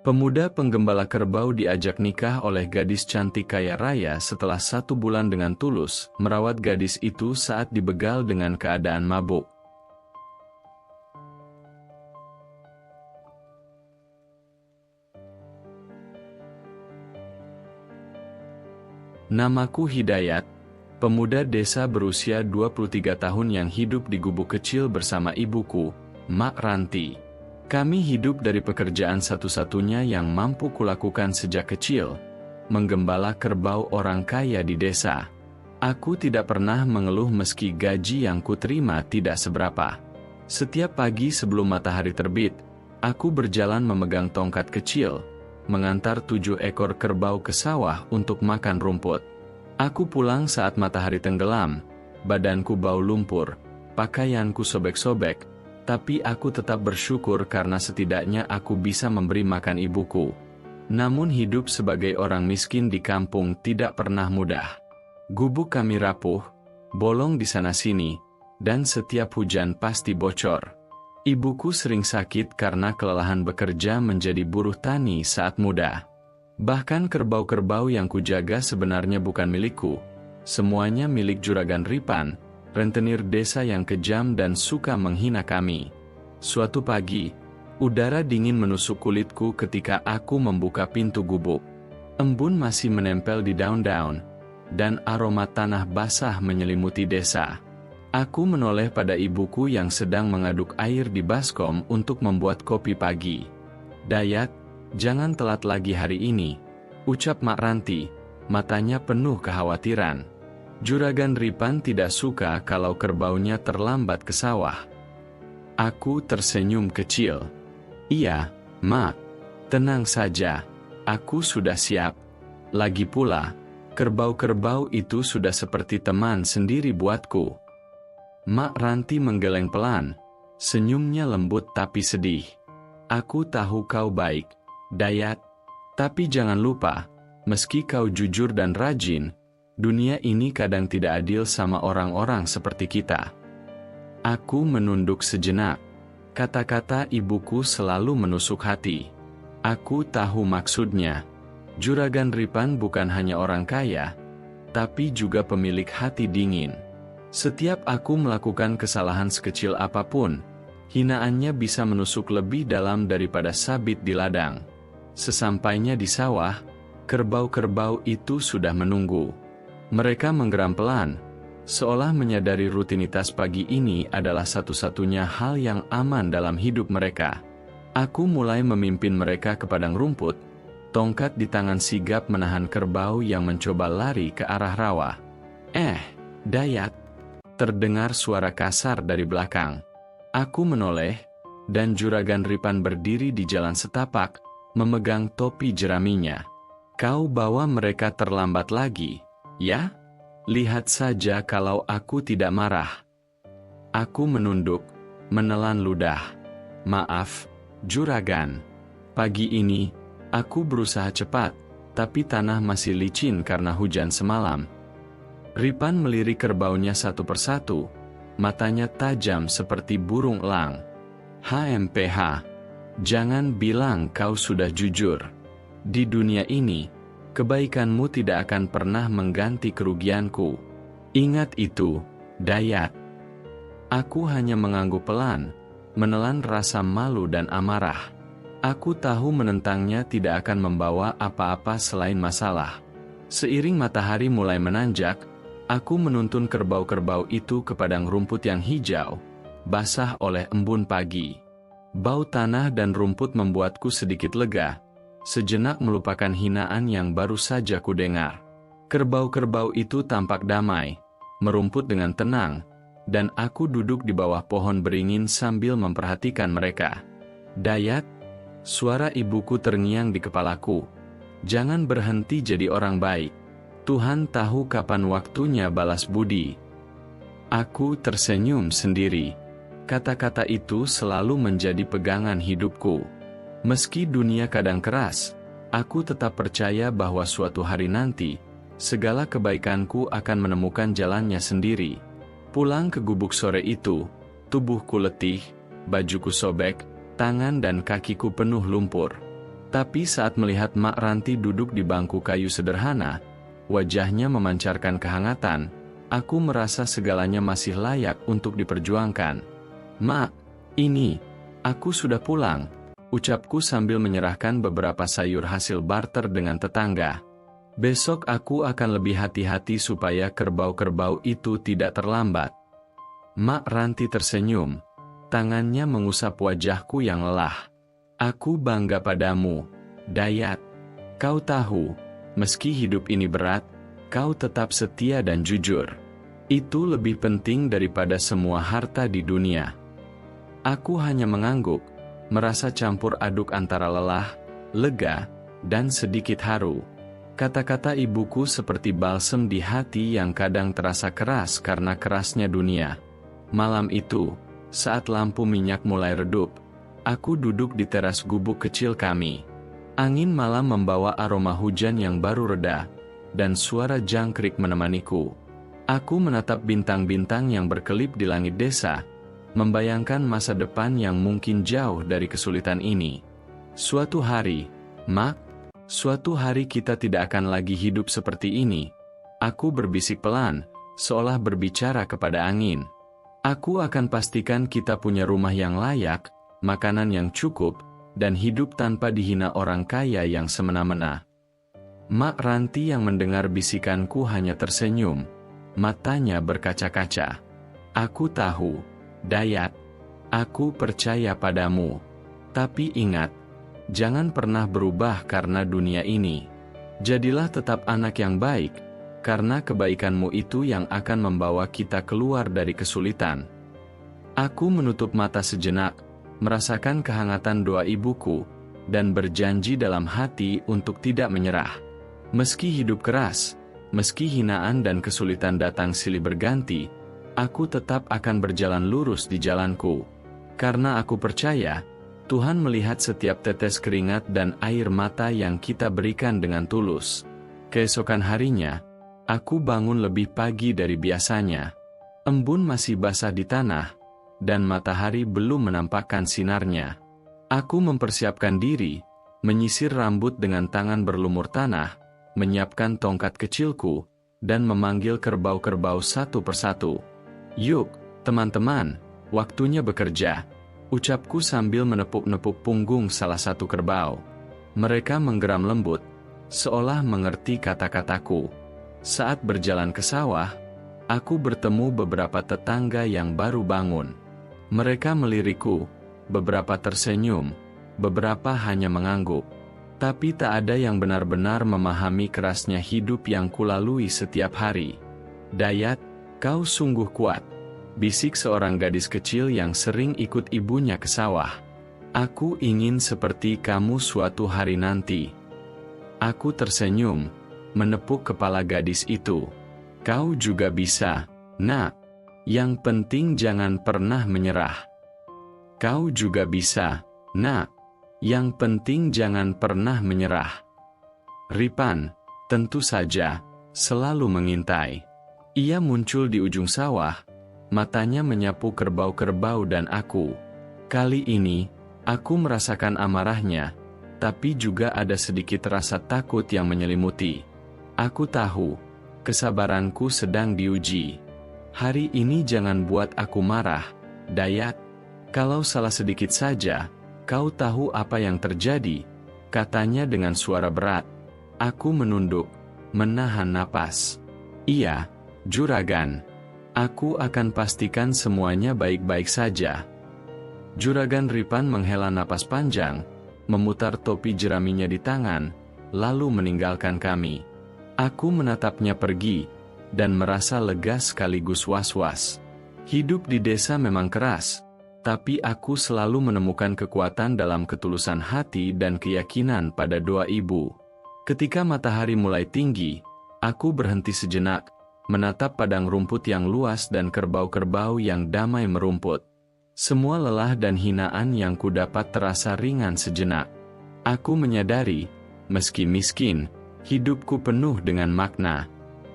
Pemuda penggembala kerbau diajak nikah oleh gadis cantik kaya raya setelah 1 bulan dengan tulus merawat gadis itu saat dibegal dengan keadaan mabuk. Namaku Hidayat, pemuda desa berusia 23 tahun yang hidup di gubuk kecil bersama ibuku, Mak Ranti. Kami hidup dari pekerjaan satu-satunya yang mampu kulakukan sejak kecil, menggembala kerbau orang kaya di desa. Aku tidak pernah mengeluh meski gaji yang kuterima tidak seberapa. Setiap pagi sebelum matahari terbit, aku berjalan memegang tongkat kecil, mengantar 7 ekor kerbau ke sawah untuk makan rumput. Aku pulang saat matahari tenggelam, badanku bau lumpur, pakaianku sobek-sobek, tapi aku tetap bersyukur karena setidaknya aku bisa memberi makan ibuku. Namun hidup sebagai orang miskin di kampung tidak pernah mudah. Gubuk kami rapuh, bolong di sana-sini, dan setiap hujan pasti bocor. Ibuku sering sakit karena kelelahan bekerja menjadi buruh tani saat muda. Bahkan kerbau-kerbau yang kujaga sebenarnya bukan milikku. Semuanya milik Juragan Ripan, rentenir desa yang kejam dan suka menghina kami. Suatu pagi, udara dingin menusuk kulitku ketika aku membuka pintu gubuk. Embun masih menempel di daun-daun, dan aroma tanah basah menyelimuti desa. Aku menoleh pada ibuku yang sedang mengaduk air di baskom untuk membuat kopi pagi. "Dayat, jangan telat lagi hari ini," ucap Mak Ranti, matanya penuh kekhawatiran. Juragan Ripan tidak suka kalau kerbaunya terlambat ke sawah. Aku tersenyum kecil. "Iya, Mak. Tenang saja. Aku sudah siap. Lagi pula, kerbau-kerbau itu sudah seperti teman sendiri buatku." Mak Ranti menggeleng pelan. Senyumnya lembut tapi sedih. "Aku tahu kau baik, Dayat. Tapi jangan lupa, meski kau jujur dan rajin, dunia ini kadang tidak adil sama orang-orang seperti kita." Aku menunduk sejenak. Kata-kata ibuku selalu menusuk hati. Aku tahu maksudnya. Juragan Ripan bukan hanya orang kaya, tapi juga pemilik hati dingin. Setiap aku melakukan kesalahan sekecil apapun, hinaannya bisa menusuk lebih dalam daripada sabit di ladang. Sesampainya di sawah, kerbau-kerbau itu sudah menunggu. Mereka menggeram pelan, seolah menyadari rutinitas pagi ini adalah satu-satunya hal yang aman dalam hidup mereka. Aku mulai memimpin mereka ke padang rumput, tongkat di tangan sigap menahan kerbau yang mencoba lari ke arah rawa. Dayat!" Terdengar suara kasar dari belakang. Aku menoleh, dan Juragan Ripan berdiri di jalan setapak, memegang topi jeraminya. "Kau bawa mereka terlambat lagi, ya? Lihat saja kalau aku tidak marah." Aku menunduk, menelan ludah. "Maaf, Juragan. Pagi ini, aku berusaha cepat, tapi tanah masih licin karena hujan semalam." Ripan melirik kerbaunya satu persatu, matanya tajam seperti burung elang. "HMPH, jangan bilang kau sudah jujur. Di dunia ini, kebaikanmu tidak akan pernah mengganti kerugianku. Ingat itu, Dayat." Aku hanya mengangguk pelan, menelan rasa malu dan amarah. Aku tahu menentangnya tidak akan membawa apa-apa selain masalah. Seiring matahari mulai menanjak, aku menuntun kerbau-kerbau itu ke padang rumput yang hijau, basah oleh embun pagi. Bau tanah dan rumput membuatku sedikit lega, sejenak melupakan hinaan yang baru saja kudengar. Kerbau-kerbau itu tampak damai, merumput dengan tenang, dan aku duduk di bawah pohon beringin sambil memperhatikan mereka. "Dayat," suara ibuku terngiang di kepalaku, "jangan berhenti jadi orang baik. Tuhan tahu kapan waktunya balas budi." Aku tersenyum sendiri. Kata-kata itu selalu menjadi pegangan hidupku. Meski dunia kadang keras, aku tetap percaya bahwa suatu hari nanti, segala kebaikanku akan menemukan jalannya sendiri. Pulang ke gubuk sore itu, tubuhku letih, bajuku sobek, tangan dan kakiku penuh lumpur. Tapi saat melihat Mak Ranti duduk di bangku kayu sederhana, wajahnya memancarkan kehangatan, aku merasa segalanya masih layak untuk diperjuangkan. "Mak, aku sudah pulang," ucapku sambil menyerahkan beberapa sayur hasil barter dengan tetangga. "Besok aku akan lebih hati-hati supaya kerbau-kerbau itu tidak terlambat." Mak Ranti tersenyum, tangannya mengusap wajahku yang lelah. "Aku bangga padamu, Dayat. Kau tahu, meski hidup ini berat, kau tetap setia dan jujur. Itu lebih penting daripada semua harta di dunia." Aku hanya mengangguk, merasa campur aduk antara lelah, lega, dan sedikit haru. Kata-kata ibuku seperti balsem di hati yang kadang terasa keras karena kerasnya dunia. Malam itu, saat lampu minyak mulai redup, aku duduk di teras gubuk kecil kami. Angin malam membawa aroma hujan yang baru reda, dan suara jangkrik menemaniku. Aku menatap bintang-bintang yang berkelip di langit desa, membayangkan masa depan yang mungkin jauh dari kesulitan ini. "Suatu hari, Mak, suatu hari kita tidak akan lagi hidup seperti ini." Aku berbisik pelan, seolah berbicara kepada angin. "Aku akan pastikan kita punya rumah yang layak, makanan yang cukup, dan hidup tanpa dihina orang kaya yang semena-mena." Mak Ranti yang mendengar bisikanku hanya tersenyum, matanya berkaca-kaca. "Aku tahu, Dayat. Aku percaya padamu. Tapi ingat, jangan pernah berubah karena dunia ini. Jadilah tetap anak yang baik, karena kebaikanmu itu yang akan membawa kita keluar dari kesulitan." Aku menutup mata sejenak, merasakan kehangatan doa ibuku, dan berjanji dalam hati untuk tidak menyerah. Meski hidup keras, meski hinaan dan kesulitan datang silih berganti, aku tetap akan berjalan lurus di jalanku. Karena aku percaya, Tuhan melihat setiap tetes keringat dan air mata yang kita berikan dengan tulus. Keesokan harinya, aku bangun lebih pagi dari biasanya. Embun masih basah di tanah, dan matahari belum menampakkan sinarnya. Aku mempersiapkan diri, menyisir rambut dengan tangan berlumur tanah, menyiapkan tongkat kecilku, dan memanggil kerbau-kerbau satu persatu. "Yuk, teman-teman, waktunya bekerja," ucapku sambil menepuk-nepuk punggung salah satu kerbau. Mereka menggeram lembut, seolah mengerti kata-kataku. Saat berjalan ke sawah, aku bertemu beberapa tetangga yang baru bangun. Mereka melirikku, beberapa tersenyum, beberapa hanya mengangguk. Tapi tak ada yang benar-benar memahami kerasnya hidup yang kulalui setiap hari. "Dayat, kau sungguh kuat," bisik seorang gadis kecil yang sering ikut ibunya ke sawah. "Aku ingin seperti kamu suatu hari nanti." Aku tersenyum, menepuk kepala gadis itu. "Kau juga bisa, Nak. Yang penting jangan pernah menyerah." "Kau juga bisa, Nak. Yang penting jangan pernah menyerah." Ripan, tentu saja, selalu mengintai. Ia muncul di ujung sawah, matanya menyapu kerbau-kerbau dan aku. Kali ini, aku merasakan amarahnya, tapi juga ada sedikit rasa takut yang menyelimuti. Aku tahu, kesabaranku sedang diuji. "Hari ini jangan buat aku marah, Dayat. Kalau salah sedikit saja, kau tahu apa yang terjadi," katanya dengan suara berat. Aku menunduk, menahan napas. "Iya, Juragan. Aku akan pastikan semuanya baik-baik saja." Juragan Ripan menghela napas panjang, memutar topi jeraminya di tangan, lalu meninggalkan kami. Aku menatapnya pergi, dan merasa lega sekaligus was-was. Hidup di desa memang keras, tapi aku selalu menemukan kekuatan dalam ketulusan hati dan keyakinan pada doa ibu. Ketika matahari mulai tinggi, aku berhenti sejenak, menatap padang rumput yang luas dan kerbau-kerbau yang damai merumput. Semua lelah dan hinaan yang kudapat terasa ringan sejenak. Aku menyadari, meski miskin, hidupku penuh dengan makna.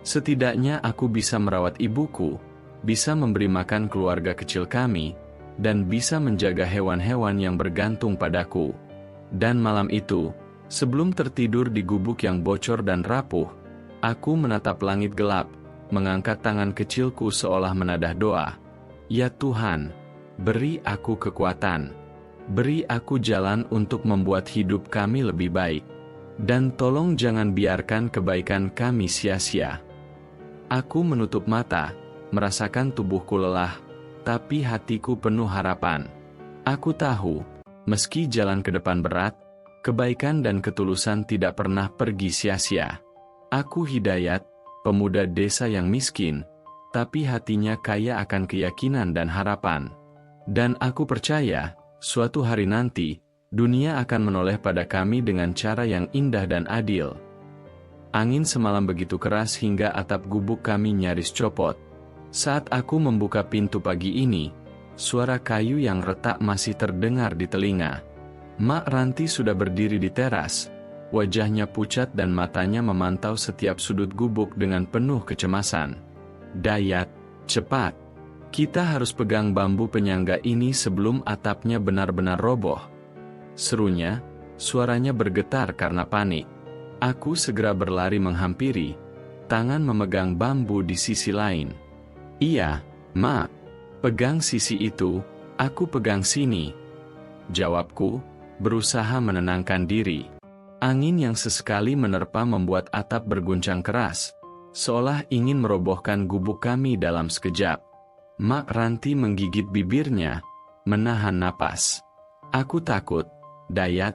Setidaknya aku bisa merawat ibuku, bisa memberi makan keluarga kecil kami, dan bisa menjaga hewan-hewan yang bergantung padaku. Dan malam itu, Sebelum tertidur di gubuk yang bocor dan rapuh, aku menatap langit gelap, mengangkat tangan kecilku seolah menadah doa. Ya Tuhan, beri aku kekuatan. Beri aku jalan untuk membuat hidup kami lebih baik. Dan tolong jangan biarkan kebaikan kami sia-sia. Aku menutup mata, merasakan tubuhku lelah, tapi hatiku penuh harapan. Aku tahu, meski jalan ke depan berat, kebaikan dan ketulusan tidak pernah pergi sia-sia. Aku Hidayat, pemuda desa yang miskin, tapi hatinya kaya akan keyakinan dan harapan. Dan aku percaya, suatu hari nanti, dunia akan menoleh pada kami dengan cara yang indah dan adil. Angin semalam begitu keras hingga atap gubuk kami nyaris copot. Saat aku membuka pintu pagi ini, suara kayu yang retak masih terdengar di telinga. Mak Ranti sudah berdiri di teras, wajahnya pucat dan matanya memantau setiap sudut gubuk dengan penuh kecemasan. Dayat, cepat. Kita harus pegang bambu penyangga ini sebelum atapnya benar-benar roboh. Serunya, suaranya bergetar karena panik. Aku segera berlari menghampiri, tangan memegang bambu di sisi lain. Iya, Mak. Pegang sisi itu, aku pegang sini. Jawabku, berusaha menenangkan diri. Angin yang sesekali menerpa membuat atap berguncang keras, seolah ingin merobohkan gubuk kami dalam sekejap. Mak Ranti menggigit bibirnya, menahan napas. Aku takut, Dayat,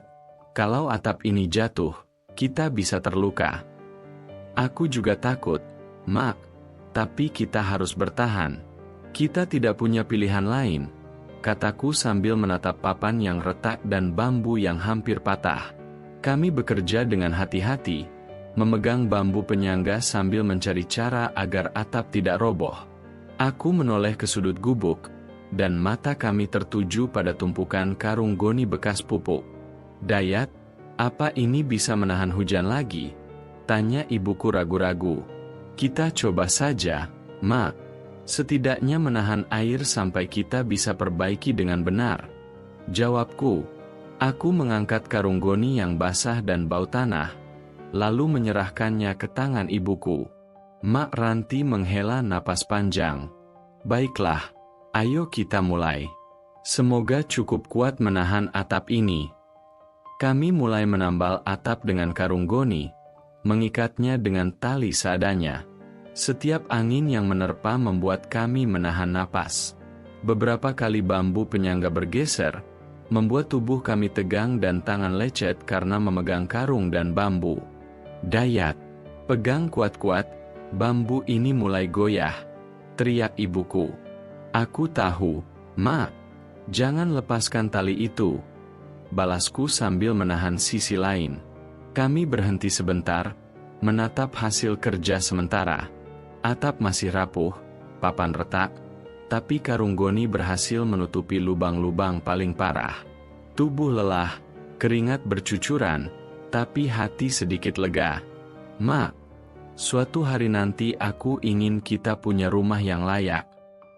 kalau atap ini jatuh, kita bisa terluka. Aku juga takut, Mak, tapi kita harus bertahan. Kita tidak punya pilihan lain, kataku sambil menatap papan yang retak dan bambu yang hampir patah. Kami bekerja dengan hati-hati, memegang bambu penyangga sambil mencari cara agar atap tidak roboh. Aku menoleh ke sudut gubuk, dan mata kami tertuju pada tumpukan karung goni bekas pupuk. Dayat, apa ini bisa menahan hujan lagi? Tanya ibuku ragu-ragu. Kita coba saja, Mak. Setidaknya menahan air sampai kita bisa perbaiki dengan benar. Jawabku. Aku mengangkat karung goni yang basah dan bau tanah, lalu menyerahkannya ke tangan ibuku. Mak Ranti menghela napas panjang. Baiklah, ayo kita mulai. Semoga cukup kuat menahan atap ini. Kami mulai menambal atap dengan karung goni, mengikatnya dengan tali seadanya. Setiap angin yang menerpa membuat kami menahan napas. Beberapa kali bambu penyangga bergeser, membuat tubuh kami tegang dan tangan lecet karena memegang karung dan bambu. Dayat, pegang kuat-kuat, bambu ini mulai goyah, teriak ibuku. Aku tahu, Mak, jangan lepaskan tali itu. Balasku sambil menahan sisi lain. Kami berhenti sebentar, menatap hasil kerja sementara. Atap masih rapuh, papan retak, tapi karung goni berhasil menutupi lubang-lubang paling parah. Tubuh lelah, keringat bercucuran, tapi hati sedikit lega. Mak, suatu hari nanti aku ingin kita punya rumah yang layak.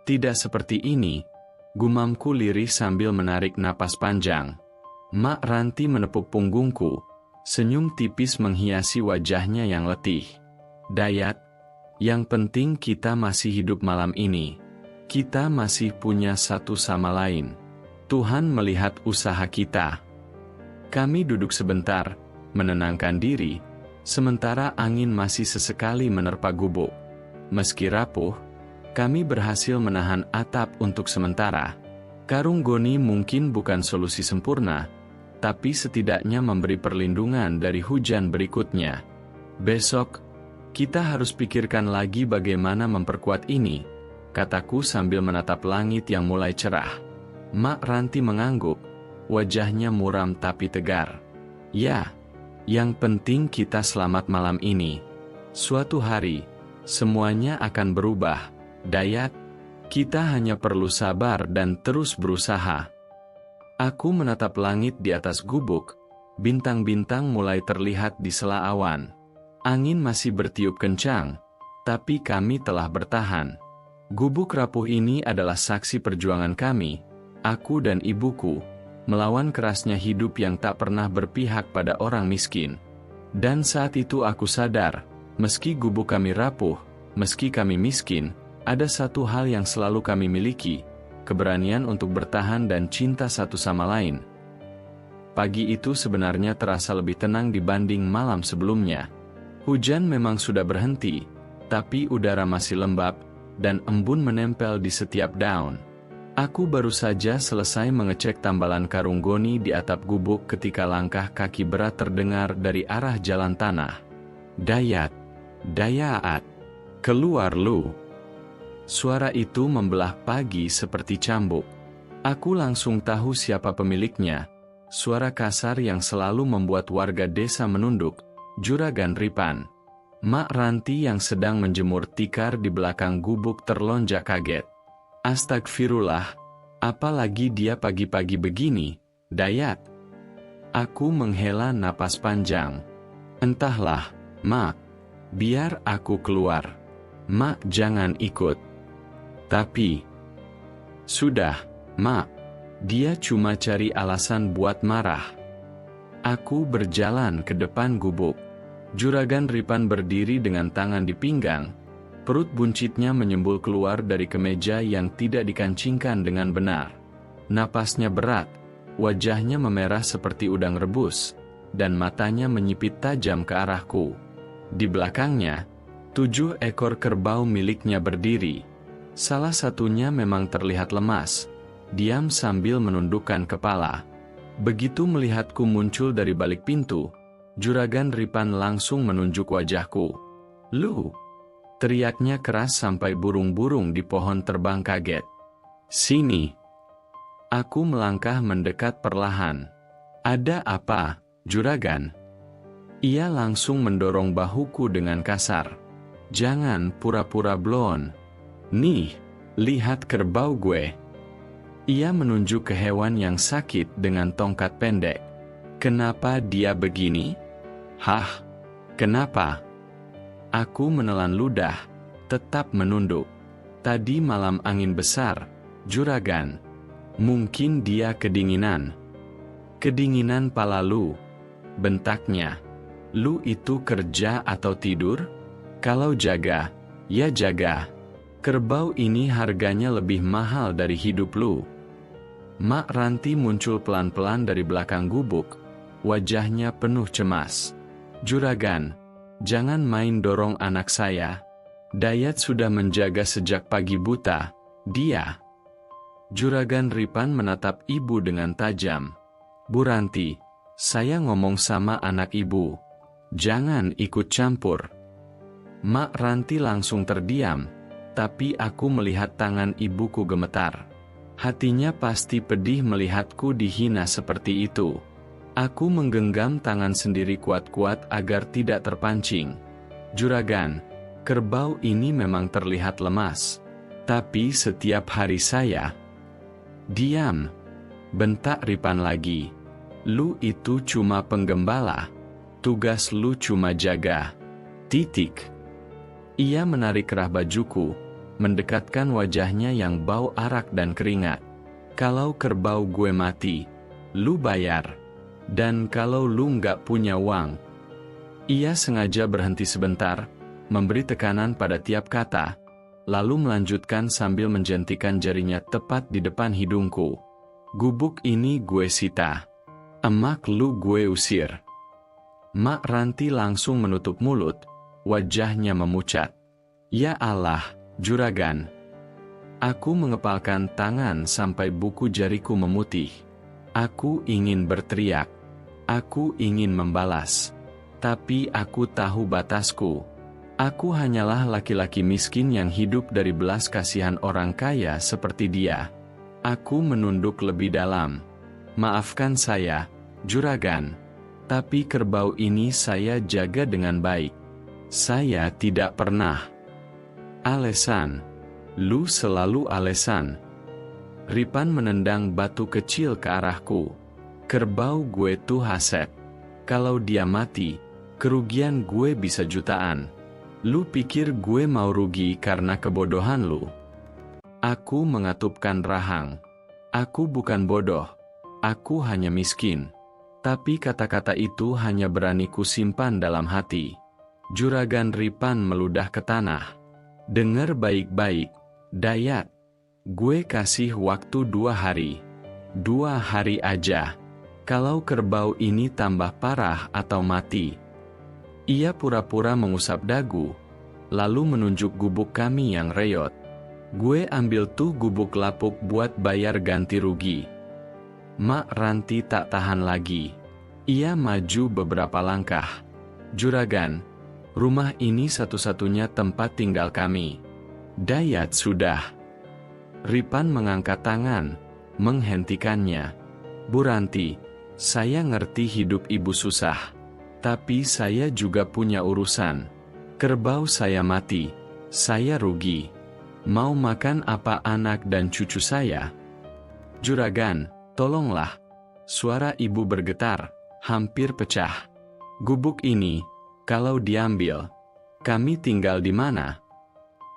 Tidak seperti ini, gumamku lirih sambil menarik napas panjang. Mak Ranti menepuk punggungku, senyum tipis menghiasi wajahnya yang letih. Dayat, yang penting kita masih hidup malam ini. Kita masih punya satu sama lain. Tuhan melihat usaha kita. Kami duduk sebentar, menenangkan diri, sementara angin masih sesekali menerpa gubuk. Meski rapuh, kami berhasil menahan atap untuk sementara. Karung goni mungkin bukan solusi sempurna, tapi setidaknya memberi perlindungan dari hujan berikutnya. Besok, kita harus pikirkan lagi bagaimana memperkuat ini, kataku sambil menatap langit yang mulai cerah. Mak Ranti mengangguk, wajahnya muram tapi tegar. Ya, yang penting kita selamat malam ini. Suatu hari, semuanya akan berubah. Dayat, kita hanya perlu sabar dan terus berusaha. Aku menatap langit di atas gubuk, bintang-bintang mulai terlihat di sela awan. Angin masih bertiup kencang, tapi kami telah bertahan. Gubuk rapuh ini adalah saksi perjuangan kami, aku dan ibuku, melawan kerasnya hidup yang tak pernah berpihak pada orang miskin. Dan saat itu aku sadar, meski gubuk kami rapuh, meski kami miskin, ada satu hal yang selalu kami miliki, keberanian untuk bertahan dan cinta satu sama lain. Pagi itu sebenarnya terasa lebih tenang dibanding malam sebelumnya. Hujan memang sudah berhenti, tapi udara masih lembab, dan embun menempel di setiap daun. Aku baru saja selesai mengecek tambalan karung goni di atap gubuk ketika langkah kaki berat terdengar dari arah jalan tanah. Dayat, Dayaat, keluar lu. Suara itu membelah pagi seperti cambuk. Aku langsung tahu siapa pemiliknya. Suara kasar yang selalu membuat warga desa menunduk, Juragan Ripan. Mak Ranti yang sedang menjemur tikar di belakang gubuk terlonjak kaget. Astagfirullah, apalagi dia pagi-pagi begini, Dayat. Aku menghela napas panjang. Entahlah, Mak, biar aku keluar. Mak jangan ikut. Tapi, sudah, Mak, dia cuma cari alasan buat marah. Aku berjalan ke depan gubuk. Juragan Ripan berdiri dengan tangan di pinggang. Perut buncitnya menyembul keluar dari kemeja yang tidak dikancingkan dengan benar. Napasnya berat, wajahnya memerah seperti udang rebus, dan matanya menyipit tajam ke arahku. Di belakangnya, 7 ekor kerbau miliknya berdiri. Salah satunya memang terlihat lemas, diam sambil menundukkan kepala. Begitu melihatku muncul dari balik pintu, Juragan Ripan langsung menunjuk wajahku. Lu! Teriaknya keras sampai burung-burung di pohon terbang kaget. Sini! Aku melangkah mendekat perlahan. Ada apa, Juragan? Ia langsung mendorong bahuku dengan kasar. Jangan pura-pura blon. Nih, lihat kerbau gue. Ia menunjuk ke hewan yang sakit dengan tongkat pendek. Kenapa dia begini? Hah? Kenapa? Aku menelan ludah, tetap menunduk. Tadi malam angin besar, Juragan. Mungkin dia kedinginan. Kedinginan pala lu. Bentaknya. Lu itu kerja atau tidur? Kalau jaga, ya jaga. Kerbau ini harganya lebih mahal dari hidup lu. Mak Ranti muncul pelan-pelan dari belakang gubuk. Wajahnya penuh cemas. Juragan, jangan main dorong anak saya. Dayat sudah menjaga sejak pagi buta. Dia. Juragan Ripan menatap ibu dengan tajam. Bu Ranti, saya ngomong sama anak ibu. Jangan ikut campur. Mak Ranti langsung terdiam. Tapi aku melihat tangan ibuku gemetar. Hatinya pasti pedih melihatku dihina seperti itu. Aku menggenggam tangan sendiri kuat-kuat agar tidak terpancing. Juragan, kerbau ini memang terlihat lemas. Tapi setiap hari saya... Diam! Bentak Ripan lagi. Lu itu cuma penggembala. Tugas lu cuma jaga. Titik. Ia menarik kerah bajuku, mendekatkan wajahnya yang bau arak dan keringat. Kalau kerbau gue mati, lu bayar. Dan kalau lu nggak punya uang. Ia sengaja berhenti sebentar, memberi tekanan pada tiap kata, lalu melanjutkan sambil menjentikan jarinya tepat di depan hidungku. Gubuk ini gue sita. Emak lu gue usir. Mak Ranti langsung menutup mulut, wajahnya memucat. Ya Allah, Juragan. Aku mengepalkan tangan sampai buku jariku memutih. Aku ingin berteriak. Aku ingin membalas. Tapi aku tahu batasku. Aku hanyalah laki-laki miskin yang hidup dari belas kasihan orang kaya seperti dia. Aku menunduk lebih dalam. Maafkan saya, Juragan. Tapi kerbau ini saya jaga dengan baik. Saya tidak pernah. Alesan. Lu selalu alesan. Ripan menendang batu kecil ke arahku. Kerbau gue tuh Hasep. Kalau dia mati, kerugian gue bisa jutaan. Lu pikir gue mau rugi karena kebodohan lu? Aku mengatupkan rahang. Aku bukan bodoh. aku hanya miskin. Tapi kata-kata itu hanya berani kusimpan dalam hati. Juragan Ripan meludah ke tanah. Dengar baik-baik, Dayat. Gue kasih waktu 2 hari. 2 hari aja. Kalau kerbau ini tambah parah atau mati. Ia pura-pura mengusap dagu, lalu menunjuk gubuk kami yang reyot. Gue ambil tuh gubuk lapuk buat bayar ganti rugi. Mak Ranti tak tahan lagi. Ia maju beberapa langkah. Juragan, rumah ini satu-satunya tempat tinggal kami. Dayat sudah. Ripan mengangkat tangan, menghentikannya. Bu Ranti, saya ngerti hidup ibu susah. Tapi saya juga punya urusan. Kerbau saya mati, saya rugi. Mau makan apa anak dan cucu saya? Juragan, tolonglah. Suara ibu bergetar, hampir pecah. Gubuk ini, kalau diambil, kami tinggal di mana?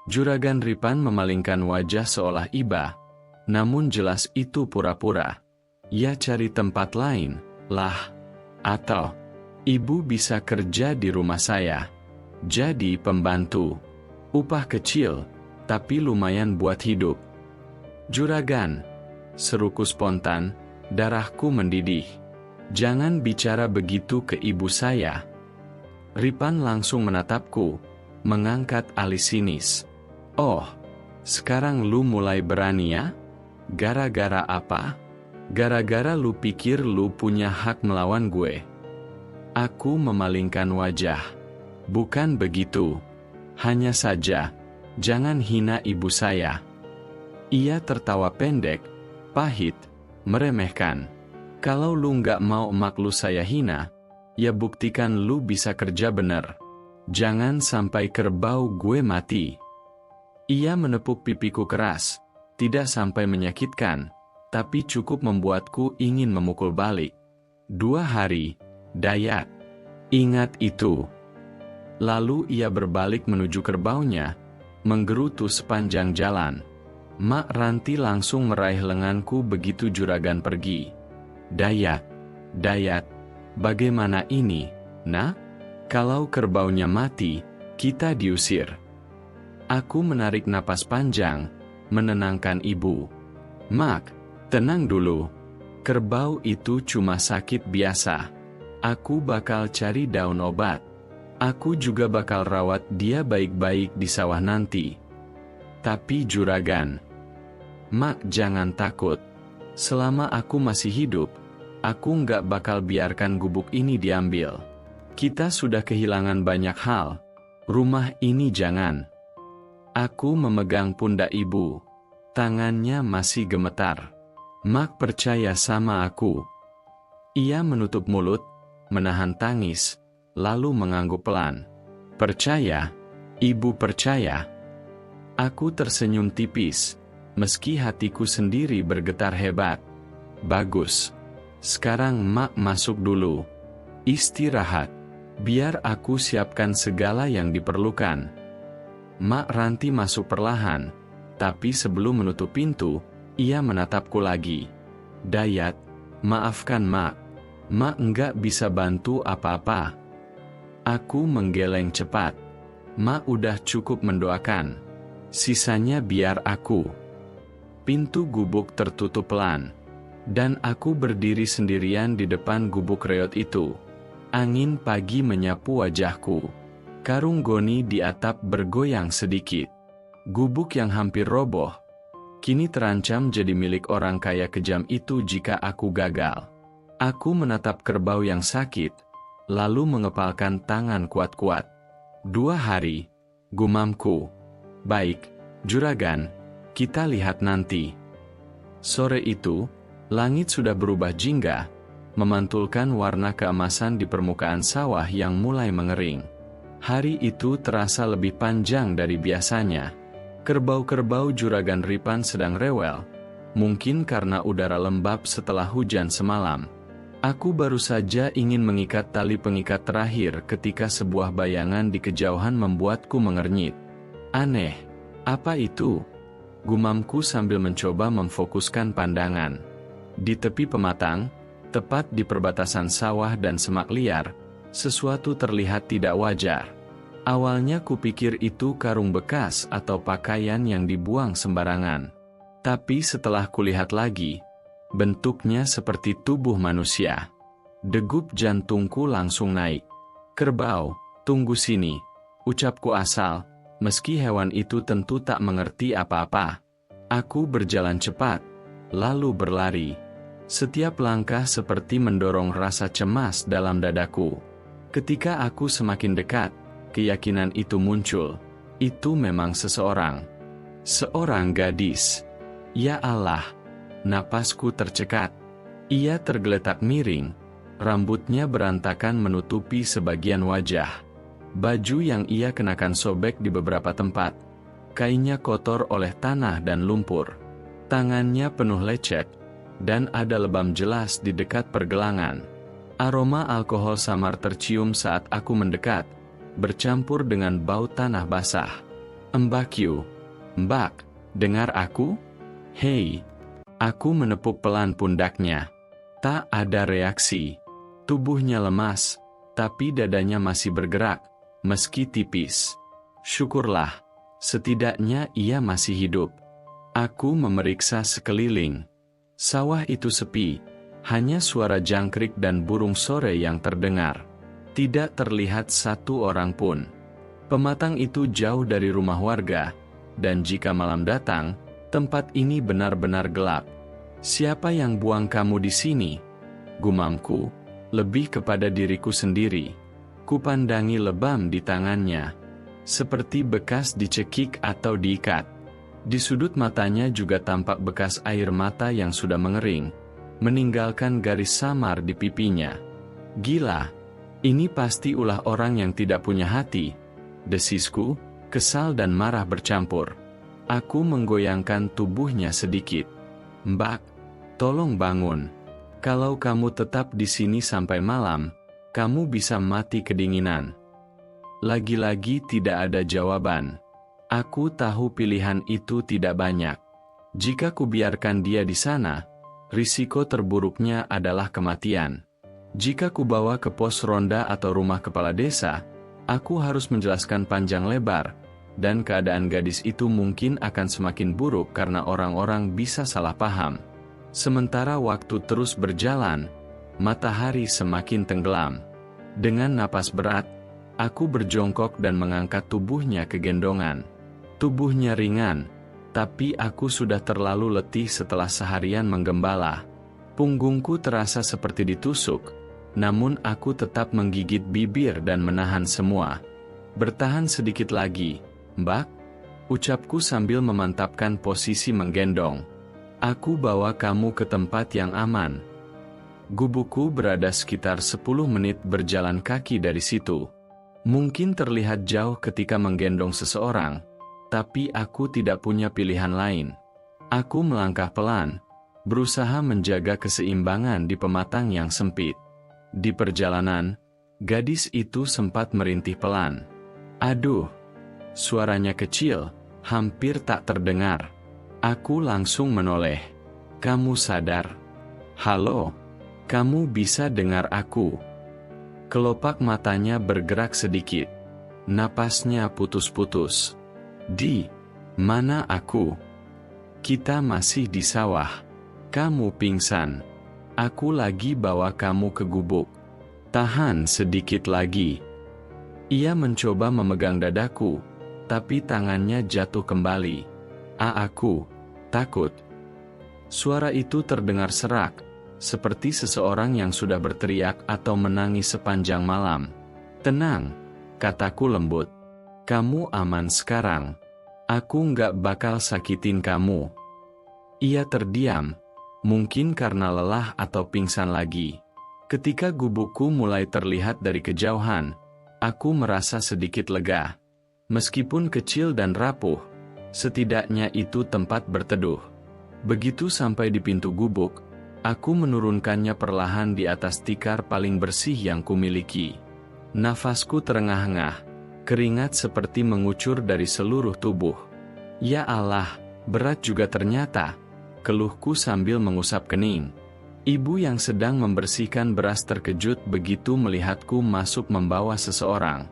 Juragan Ripan memalingkan wajah seolah iba, namun jelas itu pura-pura. Ya cari tempat lain, lah. Atau, ibu bisa kerja di rumah saya. Jadi pembantu. Upah kecil, tapi lumayan buat hidup. Juragan, seruku spontan, darahku mendidih. Jangan bicara begitu ke ibu saya. Ripan langsung menatapku, mengangkat alis sinis. Oh, sekarang lu mulai berani ya? Gara-gara apa? Gara-gara lu pikir lu punya hak melawan gue. Aku memalingkan wajah. Bukan begitu. Hanya saja, jangan hina ibu saya. Ia tertawa pendek, pahit, meremehkan. Kalau lu nggak mau emak lu saya hina, ya buktikan lu bisa kerja bener. Jangan sampai kerbau gue mati. Ia menepuk pipiku keras, tidak sampai menyakitkan, tapi cukup membuatku ingin memukul balik. 2 hari, Dayat. Ingat itu. Lalu ia berbalik menuju kerbaunya, menggerutu sepanjang jalan. Mak Ranti langsung meraih lenganku begitu juragan pergi. Dayat, Dayat, bagaimana ini, nak? Kalau kerbaunya mati, kita diusir. Aku menarik napas panjang, menenangkan ibu. Mak, tenang dulu. Kerbau itu cuma sakit biasa. Aku bakal cari daun obat. Aku juga bakal rawat dia baik-baik di sawah nanti. Tapi juragan, Mak jangan takut. Selama aku masih hidup, aku nggak bakal biarkan gubuk ini diambil. Kita sudah kehilangan banyak hal. Rumah ini jangan. Aku memegang pundak ibu. Tangannya masih gemetar. Mak percaya sama aku. Ia menutup mulut, menahan tangis, lalu mengangguk pelan. Percaya? Ibu percaya? Aku tersenyum tipis, meski hatiku sendiri bergetar hebat. Bagus. Sekarang Mak masuk dulu. Istirahat. Biar aku siapkan segala yang diperlukan. Mak Ranti masuk perlahan, tapi sebelum menutup pintu, ia menatapku lagi. Dayat, maafkan Mak. Mak enggak bisa bantu apa-apa. Aku menggeleng cepat. Mak udah cukup mendoakan. Sisanya biar aku. Pintu gubuk tertutup pelan, dan aku berdiri sendirian di depan gubuk reot itu. Angin pagi menyapu wajahku. Karung goni di atap bergoyang sedikit. Gubuk yang hampir roboh, kini terancam jadi milik orang kaya kejam itu jika aku gagal. Aku menatap kerbau yang sakit, lalu mengepalkan tangan kuat-kuat. 2 hari, gumamku. Baik, juragan, kita lihat nanti. Sore itu, langit sudah berubah jingga, memantulkan warna keemasan di permukaan sawah yang mulai mengering. Hari itu terasa lebih panjang dari biasanya. Kerbau-kerbau juragan Ripan sedang rewel, mungkin karena udara lembab setelah hujan semalam. Aku baru saja ingin mengikat tali pengikat terakhir ketika sebuah bayangan di kejauhan membuatku mengernyit. Aneh, apa itu? Gumamku sambil mencoba memfokuskan pandangan. Di tepi pematang, tepat di perbatasan sawah dan semak liar, sesuatu terlihat tidak wajar. Awalnya kupikir itu karung bekas atau pakaian yang dibuang sembarangan. Tapi setelah kulihat lagi, bentuknya seperti tubuh manusia. Degup jantungku langsung naik. "Kerbau, tunggu sini," ucapku asal, meski hewan itu tentu tak mengerti apa-apa. Aku berjalan cepat, lalu berlari. Setiap langkah seperti mendorong rasa cemas dalam dadaku. Ketika aku semakin dekat, keyakinan itu muncul. Itu memang seseorang. Seorang gadis. Ya Allah, napasku tercekat. Ia tergeletak miring. Rambutnya berantakan menutupi sebagian wajah. Baju yang ia kenakan sobek di beberapa tempat. Kainnya kotor oleh tanah dan lumpur. Tangannya penuh lecet, dan ada lebam jelas di dekat pergelangan. Aroma alkohol samar tercium saat aku mendekat, bercampur dengan bau tanah basah. "Mbak Yu, Mbak, dengar aku? Hei." Aku menepuk pelan pundaknya. Tak ada reaksi. Tubuhnya lemas, tapi dadanya masih bergerak, meski tipis. Syukurlah, setidaknya ia masih hidup. Aku memeriksa sekeliling. Sawah itu sepi, hanya suara jangkrik dan burung sore yang terdengar. Tidak terlihat satu orang pun. Pematang itu jauh dari rumah warga, dan jika malam datang, tempat ini benar-benar gelap. "Siapa yang buang kamu di sini?" gumamku, lebih kepada diriku sendiri. Kupandangi lebam di tangannya, seperti bekas dicekik atau diikat. Di sudut matanya juga tampak bekas air mata yang sudah mengering, meninggalkan garis samar di pipinya. "Gila, ini pasti ulah orang yang tidak punya hati," desisku, kesal dan marah bercampur. Aku menggoyangkan tubuhnya sedikit. "Mbak, tolong bangun. Kalau kamu tetap di sini sampai malam, kamu bisa mati kedinginan." Lagi-lagi tidak ada jawaban. Aku tahu pilihan itu tidak banyak. Jika kubiarkan dia di sana, risiko terburuknya adalah kematian. Jika kubawa ke pos ronda atau rumah kepala desa, aku harus menjelaskan panjang lebar, dan keadaan gadis itu mungkin akan semakin buruk karena orang-orang bisa salah paham. Sementara waktu terus berjalan, matahari semakin tenggelam. Dengan napas berat, aku berjongkok dan mengangkat tubuhnya ke gendongan. Tubuhnya ringan, tapi aku sudah terlalu letih setelah seharian menggembala. Punggungku terasa seperti ditusuk, namun aku tetap menggigit bibir dan menahan semua. "Bertahan sedikit lagi, Mbak," ucapku sambil memantapkan posisi menggendong. "Aku bawa kamu ke tempat yang aman." Gubukku berada sekitar 10 menit berjalan kaki dari situ. Mungkin terlihat jauh ketika menggendong seseorang, tapi aku tidak punya pilihan lain. Aku melangkah pelan, berusaha menjaga keseimbangan di pematang yang sempit. Di perjalanan, gadis itu sempat merintih pelan. "Aduh!" Suaranya kecil, hampir tak terdengar. Aku langsung menoleh. "Kamu sadar? Halo? Kamu bisa dengar aku?" Kelopak matanya bergerak sedikit. Napasnya putus-putus. "Di mana aku?" "Kita masih di sawah. Kamu pingsan. Aku lagi bawa kamu ke gubuk. Tahan sedikit lagi." Ia mencoba memegang dadaku, tapi tangannya jatuh kembali. Aku takut." Suara itu terdengar serak, seperti seseorang yang sudah berteriak atau menangis sepanjang malam. "Tenang," kataku lembut. "Kamu aman sekarang. Aku nggak bakal sakitin kamu." Ia terdiam, mungkin karena lelah atau pingsan lagi. Ketika gubukku mulai terlihat dari kejauhan, aku merasa sedikit lega. Meskipun kecil dan rapuh, setidaknya itu tempat berteduh. Begitu sampai di pintu gubuk, aku menurunkannya perlahan di atas tikar paling bersih yang kumiliki. Nafasku terengah-engah, keringat seperti mengucur dari seluruh tubuh. "Ya Allah, berat juga ternyata," keluhku sambil mengusap kening. Ibu yang sedang membersihkan beras terkejut begitu melihatku masuk membawa seseorang.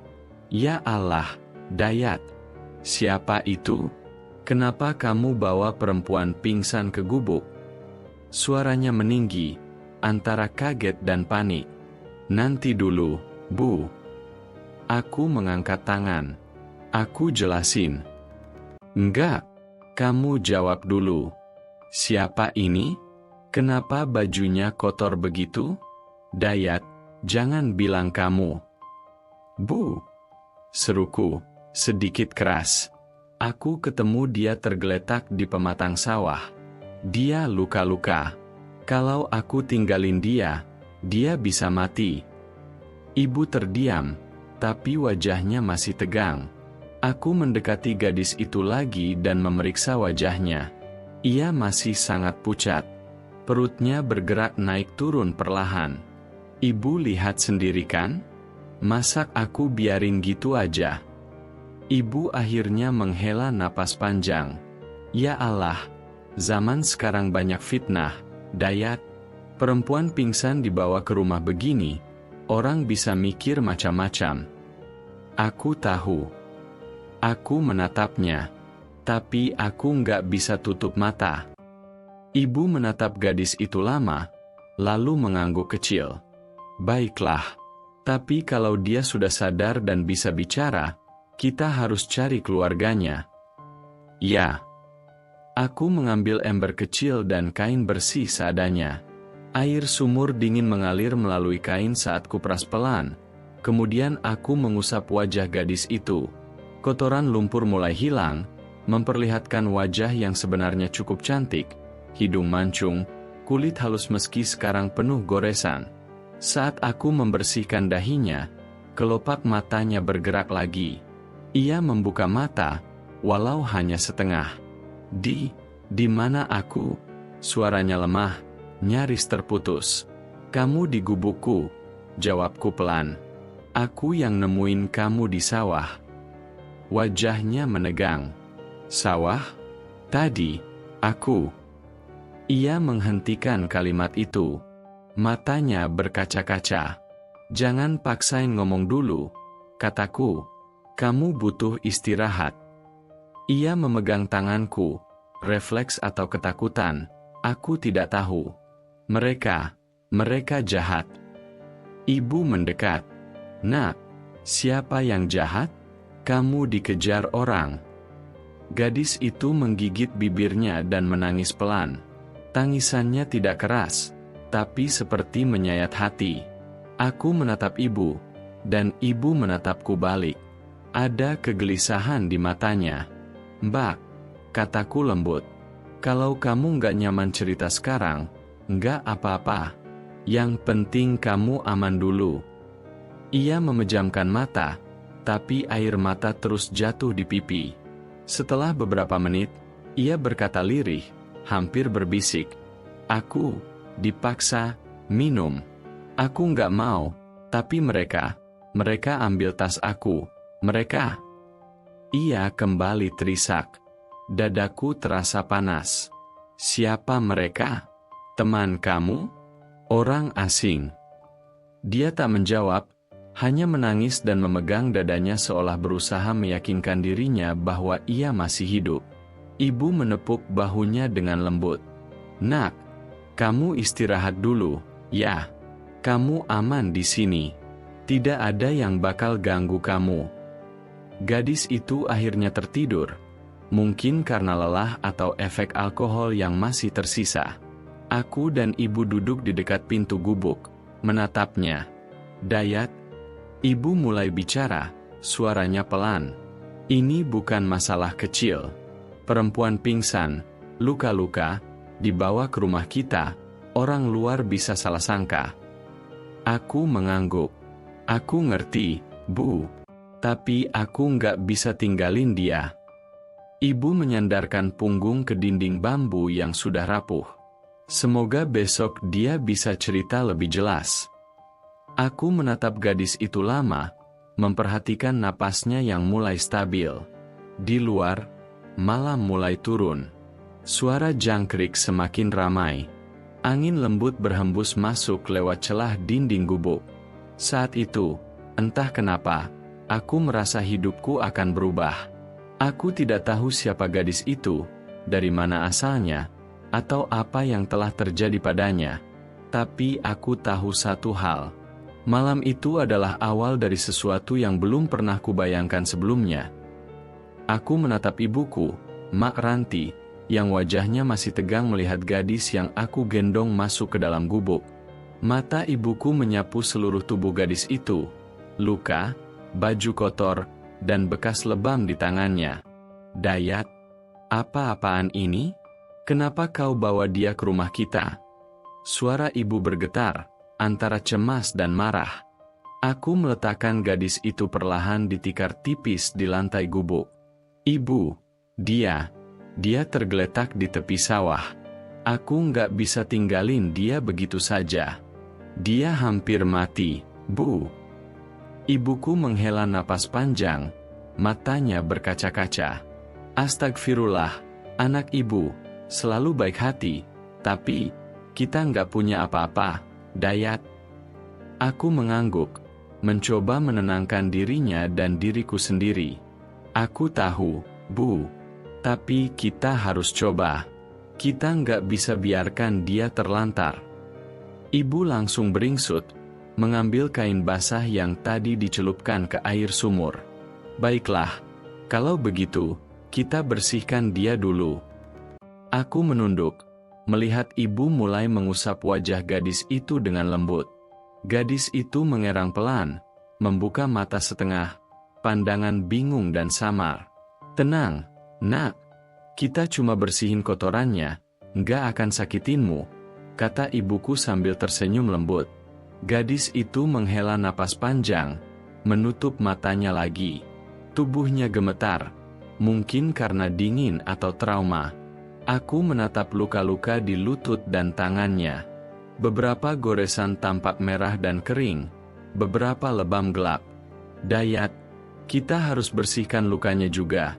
Ya Allah, Dayat. Siapa itu? Kenapa kamu bawa perempuan pingsan ke gubuk? Suaranya meninggi, antara kaget dan panik. Nanti dulu, Bu. Aku mengangkat tangan. Aku jelasin. Enggak, kamu jawab dulu. Siapa ini? Kenapa bajunya kotor begitu? Dayat, jangan bilang kamu. Bu, seruku, sedikit keras. Aku ketemu dia tergeletak di pematang sawah. Dia luka-luka. Kalau aku tinggalin dia bisa mati. Ibu terdiam, tapi wajahnya masih tegang. Aku mendekati gadis itu lagi dan memeriksa wajahnya. Ia masih sangat pucat. Perutnya bergerak naik turun perlahan. Ibu lihat sendiri kan? Masak aku biarin gitu aja. Ibu akhirnya menghela napas panjang. Ya Allah, zaman sekarang banyak fitnah, Dayat. Perempuan pingsan dibawa ke rumah begini, orang bisa mikir macam-macam. Aku tahu. Aku menatapnya. Tapi aku nggak bisa tutup mata. Ibu menatap gadis itu lama, lalu mengangguk kecil. Baiklah, tapi kalau dia sudah sadar dan bisa bicara, kita harus cari keluarganya. Ya. Aku mengambil ember kecil dan kain bersih seadanya. Air sumur dingin mengalir melalui kain saat kuperas pelan. Kemudian aku mengusap wajah gadis itu. Kotoran lumpur mulai hilang, memperlihatkan wajah yang sebenarnya cukup cantik. Hidung mancung, kulit halus meski sekarang penuh goresan. Saat aku membersihkan dahinya, kelopak matanya bergerak lagi. Ia membuka mata, walau hanya setengah. Di mana aku? Suaranya lemah, nyaris terputus. Kamu di gubukku, jawabku pelan. Aku yang nemuin kamu di sawah. Wajahnya menegang. Sawah? Tadi, aku. Ia menghentikan kalimat itu. Matanya berkaca-kaca. Jangan paksain ngomong dulu, kataku. Kamu butuh istirahat. Ia memegang tanganku. Refleks atau ketakutan, aku tidak tahu. Mereka jahat. Ibu mendekat. Nak, siapa yang jahat? Kamu dikejar orang. Gadis itu menggigit bibirnya dan menangis pelan. Tangisannya tidak keras, tapi seperti menyayat hati. Aku menatap ibu, dan ibu menatapku balik. Ada kegelisahan di matanya. Mbak, kataku lembut. Kalau kamu nggak nyaman cerita sekarang, nggak apa-apa. Yang penting kamu aman dulu. Ia memejamkan mata, tapi air mata terus jatuh di pipi. Setelah beberapa menit, ia berkata lirih, hampir berbisik. Aku dipaksa minum. Aku nggak mau, tapi mereka ambil tas aku. Mereka. Ia kembali terisak. Dadaku terasa panas. Siapa mereka? Teman kamu? Orang asing? Dia tak menjawab, hanya menangis dan memegang dadanya seolah berusaha meyakinkan dirinya bahwa ia masih hidup. Ibu menepuk bahunya dengan lembut. Nak, kamu istirahat dulu, ya. Kamu aman di sini. Tidak ada yang bakal ganggu kamu. Gadis itu akhirnya tertidur. Mungkin karena lelah atau efek alkohol yang masih tersisa. Aku dan ibu duduk di dekat pintu gubuk, menatapnya. Dayat, ibu mulai bicara, suaranya pelan. Ini bukan masalah kecil. Perempuan pingsan, luka-luka, dibawa ke rumah kita, orang luar bisa salah sangka. Aku mengangguk. Aku ngerti, Bu. Tapi aku nggak bisa tinggalin dia. Ibu menyandarkan punggung ke dinding bambu yang sudah rapuh. Semoga besok dia bisa cerita lebih jelas. Aku menatap gadis itu lama, memperhatikan napasnya yang mulai stabil. Di luar, malam mulai turun. Suara jangkrik semakin ramai. Angin lembut berhembus masuk lewat celah dinding gubuk. Saat itu, entah kenapa, aku merasa hidupku akan berubah. Aku tidak tahu siapa gadis itu, dari mana asalnya, atau apa yang telah terjadi padanya. Tapi aku tahu satu hal. Malam itu adalah awal dari sesuatu yang belum pernah kubayangkan sebelumnya. Aku menatap ibuku, Mak Ranti, yang wajahnya masih tegang melihat gadis yang aku gendong masuk ke dalam gubuk. Mata ibuku menyapu seluruh tubuh gadis itu, luka, baju kotor, dan bekas lebam di tangannya. Dayat, apa-apaan ini? Kenapa kau bawa dia ke rumah kita? Suara ibu bergetar, antara cemas dan marah. Aku meletakkan gadis itu perlahan di tikar tipis di lantai gubuk. Ibu, dia tergeletak di tepi sawah. Aku nggak bisa tinggalin dia begitu saja. Dia hampir mati, Bu. Ibuku menghela napas panjang, matanya berkaca-kaca. Astagfirullah, anak ibu, selalu baik hati, tapi kita nggak punya apa-apa, Dayat. Aku mengangguk, mencoba menenangkan dirinya dan diriku sendiri. Aku tahu, Bu, tapi kita harus coba. Kita nggak bisa biarkan dia terlantar. Ibu langsung beringsut, mengambil kain basah yang tadi dicelupkan ke air sumur. Baiklah, kalau begitu, kita bersihkan dia dulu. Aku menunduk, melihat ibu mulai mengusap wajah gadis itu dengan lembut. Gadis itu mengerang pelan, membuka mata setengah, pandangan bingung dan samar. Tenang, Nak. Kita cuma bersihin kotorannya, nggak akan sakitinmu, kata ibuku sambil tersenyum lembut. Gadis itu menghela napas panjang, menutup matanya lagi. Tubuhnya gemetar, mungkin karena dingin atau trauma. Aku menatap luka-luka di lutut dan tangannya. Beberapa goresan tampak merah dan kering, beberapa lebam gelap. Dayat, kita harus bersihkan lukanya juga,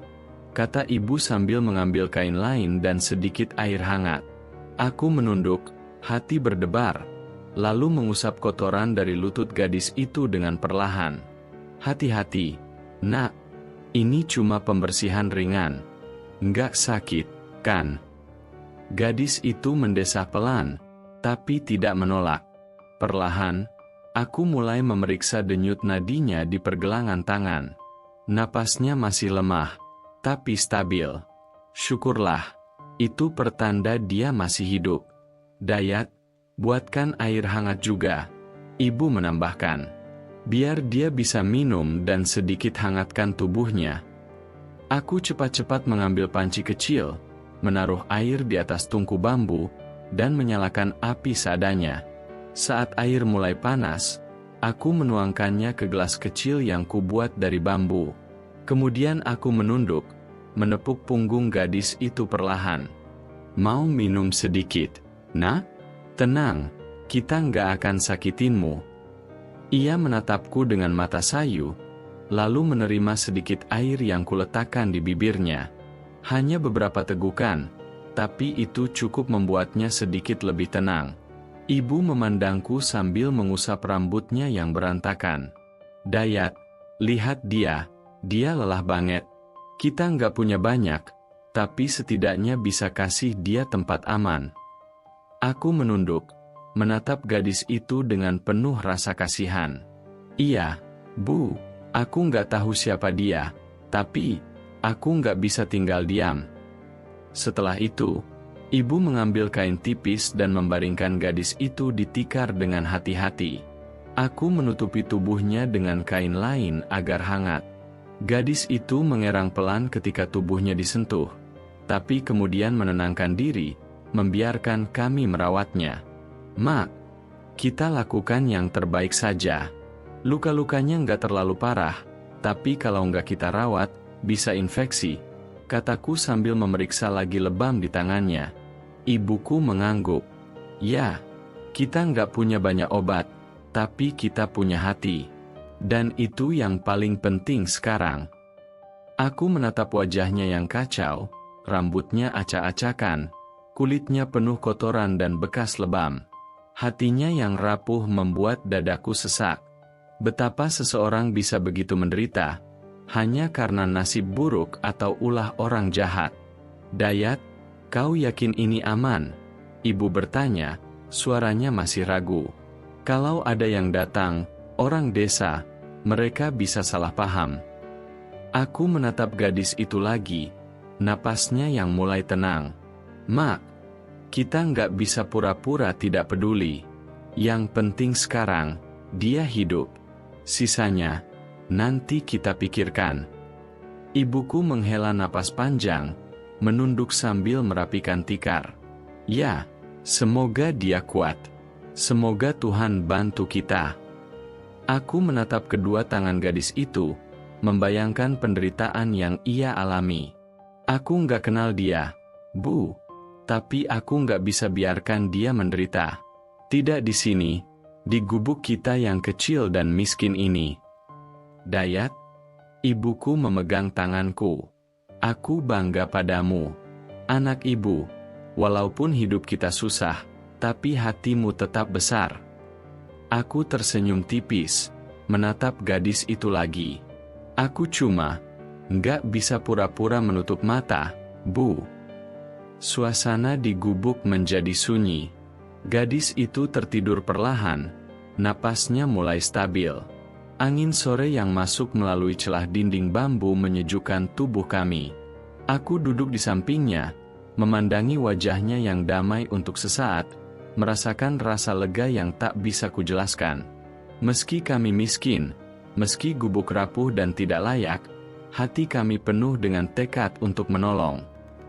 kata ibu sambil mengambil kain lain dan sedikit air hangat. Aku menunduk, hati berdebar, lalu mengusap kotoran dari lutut gadis itu dengan perlahan. Hati-hati, Nak, ini cuma pembersihan ringan. Nggak sakit, kan? Gadis itu mendesah pelan, tapi tidak menolak. Perlahan, aku mulai memeriksa denyut nadinya di pergelangan tangan. Napasnya masih lemah, tapi stabil. Syukurlah, itu pertanda dia masih hidup. Dayat, buatkan air hangat juga, ibu menambahkan. Biar dia bisa minum dan sedikit hangatkan tubuhnya. Aku cepat-cepat mengambil panci kecil, menaruh air di atas tungku bambu, dan menyalakan api seadanya. Saat air mulai panas, aku menuangkannya ke gelas kecil yang kubuat dari bambu. Kemudian aku menunduk, menepuk punggung gadis itu perlahan. Mau minum sedikit, Nak? Tenang, kita nggak akan sakitinmu. Ia menatapku dengan mata sayu, lalu menerima sedikit air yang kuletakkan di bibirnya. Hanya beberapa tegukan, tapi itu cukup membuatnya sedikit lebih tenang. Ibu memandangku sambil mengusap rambutnya yang berantakan. Dayat, lihat dia lelah banget. Kita nggak punya banyak, tapi setidaknya bisa kasih dia tempat aman. Aku menunduk, menatap gadis itu dengan penuh rasa kasihan. Iya, Bu, aku nggak tahu siapa dia, tapi aku nggak bisa tinggal diam. Setelah itu, ibu mengambil kain tipis dan membaringkan gadis itu di tikar dengan hati-hati. Aku menutupi tubuhnya dengan kain lain agar hangat. Gadis itu mengerang pelan ketika tubuhnya disentuh, tapi kemudian menenangkan diri, membiarkan kami merawatnya. Mak, kita lakukan yang terbaik saja. Luka-lukanya nggak terlalu parah, tapi kalau nggak kita rawat, bisa infeksi, kataku sambil memeriksa lagi lebam di tangannya. Ibuku mengangguk. Ya, kita nggak punya banyak obat, tapi kita punya hati. Dan itu yang paling penting sekarang. Aku menatap wajahnya yang kacau, rambutnya acak-acakan, Kulitnya penuh kotoran dan bekas lebam. Hatinya yang rapuh membuat dadaku sesak. Betapa seseorang bisa begitu menderita, hanya karena nasib buruk atau ulah orang jahat. Dayat, kau yakin ini aman? Ibu bertanya, suaranya masih ragu. Kalau ada yang datang, orang desa, mereka bisa salah paham. Aku menatap gadis itu lagi, napasnya yang mulai tenang. Mak, kita nggak bisa pura-pura tidak peduli. Yang penting sekarang, dia hidup. Sisanya, nanti kita pikirkan. Ibuku menghela napas panjang, menunduk sambil merapikan tikar. Ya, semoga dia kuat. Semoga Tuhan bantu kita. Aku menatap kedua tangan gadis itu, membayangkan penderitaan yang ia alami. Aku nggak kenal dia, Bu. Tapi aku nggak bisa biarkan dia menderita. Tidak di sini, di gubuk kita yang kecil dan miskin ini. Dayat, ibuku memegang tanganku. Aku bangga padamu. Anak ibu, walaupun hidup kita susah, tapi hatimu tetap besar. Aku tersenyum tipis, menatap gadis itu lagi. Aku cuma nggak bisa pura-pura menutup mata, Bu. Suasana di gubuk menjadi sunyi. Gadis itu tertidur perlahan, napasnya mulai stabil. Angin sore yang masuk melalui celah dinding bambu menyejukkan tubuh kami. Aku duduk di sampingnya, memandangi wajahnya yang damai untuk sesaat, merasakan rasa lega yang tak bisa kujelaskan. Meski kami miskin, meski gubuk rapuh dan tidak layak, hati kami penuh dengan tekad untuk menolong.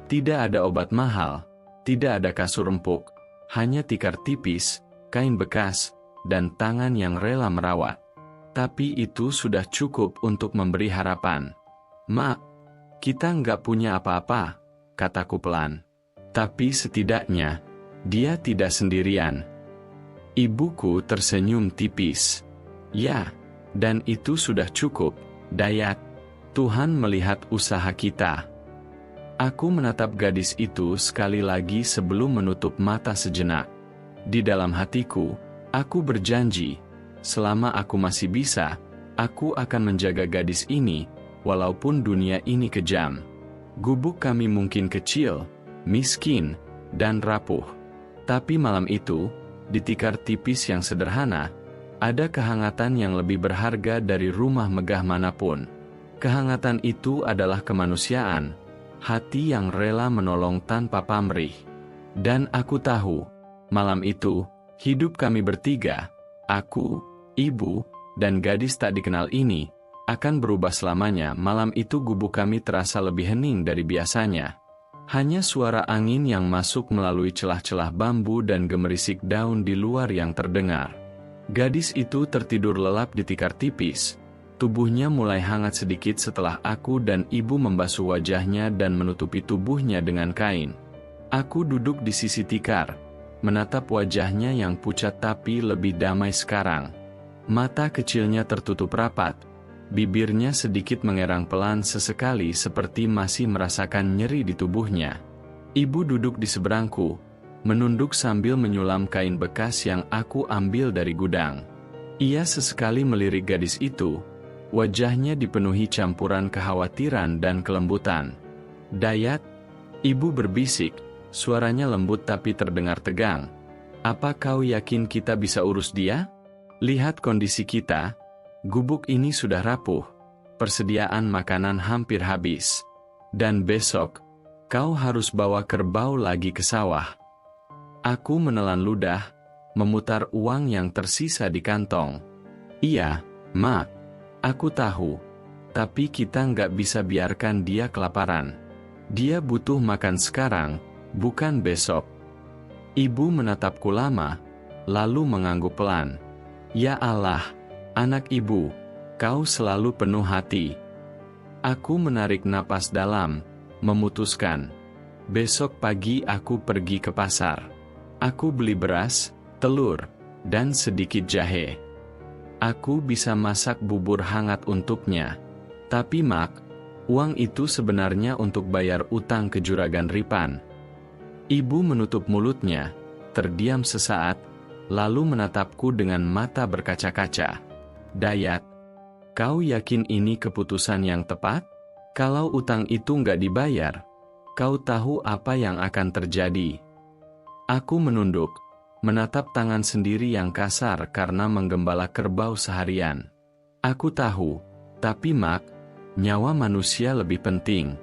Tidak ada obat mahal, tidak ada kasur empuk, hanya tikar tipis, kain bekas, dan tangan yang rela merawat. Tapi itu sudah cukup untuk memberi harapan. Mak, kita nggak punya apa-apa, kataku pelan. Tapi setidaknya, dia tidak sendirian. Ibuku tersenyum tipis. Ya, dan itu sudah cukup, Dayat. Tuhan melihat usaha kita. Aku menatap gadis itu sekali lagi sebelum menutup mata sejenak. Di dalam hatiku, aku berjanji, selama aku masih bisa, aku akan menjaga gadis ini, walaupun dunia ini kejam. Gubuk kami mungkin kecil, miskin, dan rapuh. Tapi malam itu, di tikar tipis yang sederhana, ada kehangatan yang lebih berharga dari rumah megah manapun. Kehangatan itu adalah kemanusiaan, hati yang rela menolong tanpa pamrih. Dan aku tahu, malam itu, hidup kami bertiga, aku, ibu, dan gadis tak dikenal ini, akan berubah selamanya. Malam itu gubuk kami terasa lebih hening dari biasanya. Hanya suara angin yang masuk melalui celah-celah bambu dan gemerisik daun di luar yang terdengar. Gadis itu tertidur lelap di tikar tipis. Tubuhnya mulai hangat sedikit setelah aku dan ibu membasuh wajahnya dan menutupi tubuhnya dengan kain. Aku duduk di sisi tikar, menatap wajahnya yang pucat tapi lebih damai sekarang. Mata kecilnya tertutup rapat, bibirnya sedikit mengerang pelan sesekali seperti masih merasakan nyeri di tubuhnya. Ibu duduk di seberangku, menunduk sambil menyulam kain bekas yang aku ambil dari gudang. Ia sesekali melirik gadis itu. Wajahnya dipenuhi campuran kekhawatiran dan kelembutan. Dayat, ibu berbisik, suaranya lembut tapi terdengar tegang. Apa kau yakin kita bisa urus dia? Lihat kondisi kita, gubuk ini sudah rapuh, persediaan makanan hampir habis. Dan besok, kau harus bawa kerbau lagi ke sawah. Aku menelan ludah, memutar uang yang tersisa di kantong. Iya, Mak. Aku tahu, tapi kita nggak bisa biarkan dia kelaparan. Dia butuh makan sekarang, bukan besok. Ibu menatapku lama, lalu mengangguk pelan. Ya Allah, anak ibu, kau selalu penuh hati. Aku menarik napas dalam, memutuskan. Besok pagi aku pergi ke pasar. Aku beli beras, telur, dan sedikit jahe. Aku bisa masak bubur hangat untuknya. Tapi Mak, uang itu sebenarnya untuk bayar utang ke Juragan Ripan. Ibu menutup mulutnya, terdiam sesaat, lalu menatapku dengan mata berkaca-kaca. Dayat, kau yakin ini keputusan yang tepat? Kalau utang itu nggak dibayar, kau tahu apa yang akan terjadi. Aku menunduk, menatap tangan sendiri yang kasar karena menggembala kerbau seharian. Aku tahu, tapi Mak, nyawa manusia lebih penting.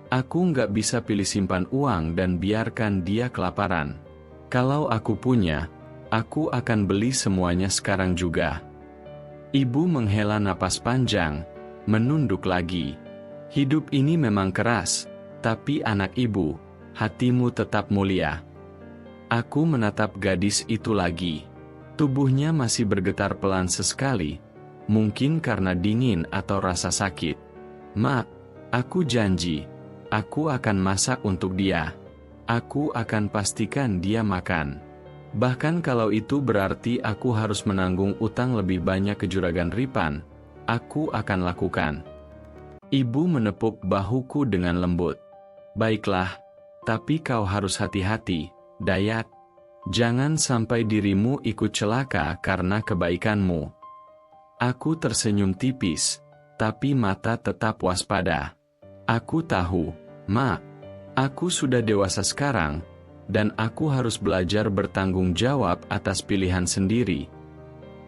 Aku nggak bisa pilih simpan uang dan biarkan dia kelaparan. Kalau aku punya, aku akan beli semuanya sekarang juga. Ibu menghela napas panjang, menunduk lagi. Hidup ini memang keras, tapi anak ibu, hatimu tetap mulia. Aku menatap gadis itu lagi. Tubuhnya masih bergetar pelan sesekali, mungkin karena dingin atau rasa sakit. Mak, aku janji. Aku akan masak untuk dia. Aku akan pastikan dia makan. Bahkan kalau itu berarti aku harus menanggung utang lebih banyak ke Juragan Ripan, aku akan lakukan. Ibu menepuk bahuku dengan lembut. Baiklah, tapi kau harus hati-hati, Dayat. Jangan sampai dirimu ikut celaka karena kebaikanmu. Aku tersenyum tipis, tapi mata tetap waspada. Aku tahu, Mak, aku sudah dewasa sekarang, dan aku harus belajar bertanggung jawab atas pilihan sendiri.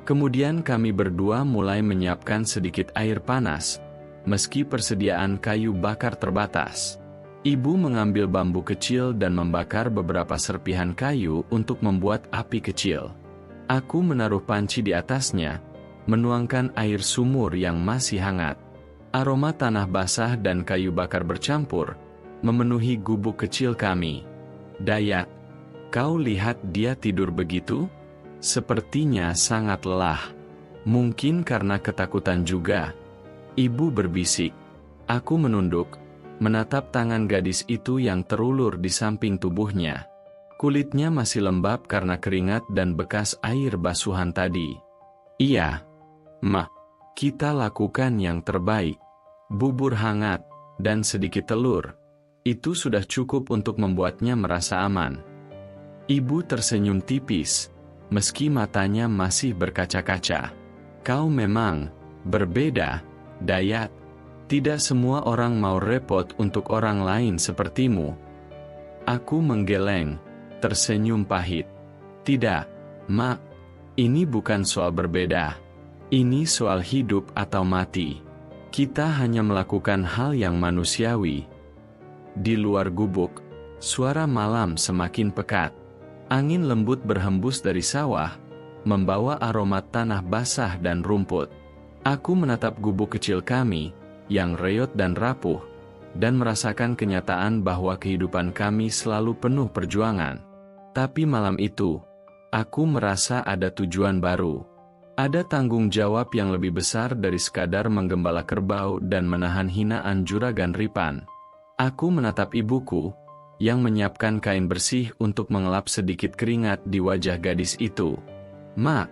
Kemudian kami berdua mulai menyiapkan sedikit air panas, meski persediaan kayu bakar terbatas. Ibu mengambil bambu kecil dan membakar beberapa serpihan kayu untuk membuat api kecil. Aku menaruh panci di atasnya, menuangkan air sumur yang masih hangat. Aroma tanah basah dan kayu bakar bercampur, memenuhi gubuk kecil kami. Dayat, kau lihat dia tidur begitu? Sepertinya sangat lelah. Mungkin karena ketakutan juga. Ibu berbisik. Aku menunduk, menatap tangan gadis itu yang terulur di samping tubuhnya. Kulitnya masih lembab karena keringat dan bekas air basuhan tadi. Iya, Ma, kita lakukan yang terbaik. Bubur hangat, dan sedikit telur. Itu sudah cukup untuk membuatnya merasa aman. Ibu tersenyum tipis, meski matanya masih berkaca-kaca. Kau memang berbeda, Dayat. Tidak semua orang mau repot untuk orang lain sepertimu. Aku menggeleng, tersenyum pahit. Tidak, Mak, ini bukan soal berbeda. Ini soal hidup atau mati. Kita hanya melakukan hal yang manusiawi. Di luar gubuk, suara malam semakin pekat. Angin lembut berhembus dari sawah, membawa aroma tanah basah dan rumput. Aku menatap gubuk kecil kami, yang reot dan rapuh, dan merasakan kenyataan bahwa kehidupan kami selalu penuh perjuangan. Tapi malam itu, aku merasa ada tujuan baru. Ada tanggung jawab yang lebih besar dari sekadar menggembala kerbau dan menahan hinaan Juragan Ripan. Aku menatap ibuku, yang menyiapkan kain bersih untuk mengelap sedikit keringat di wajah gadis itu. Mak,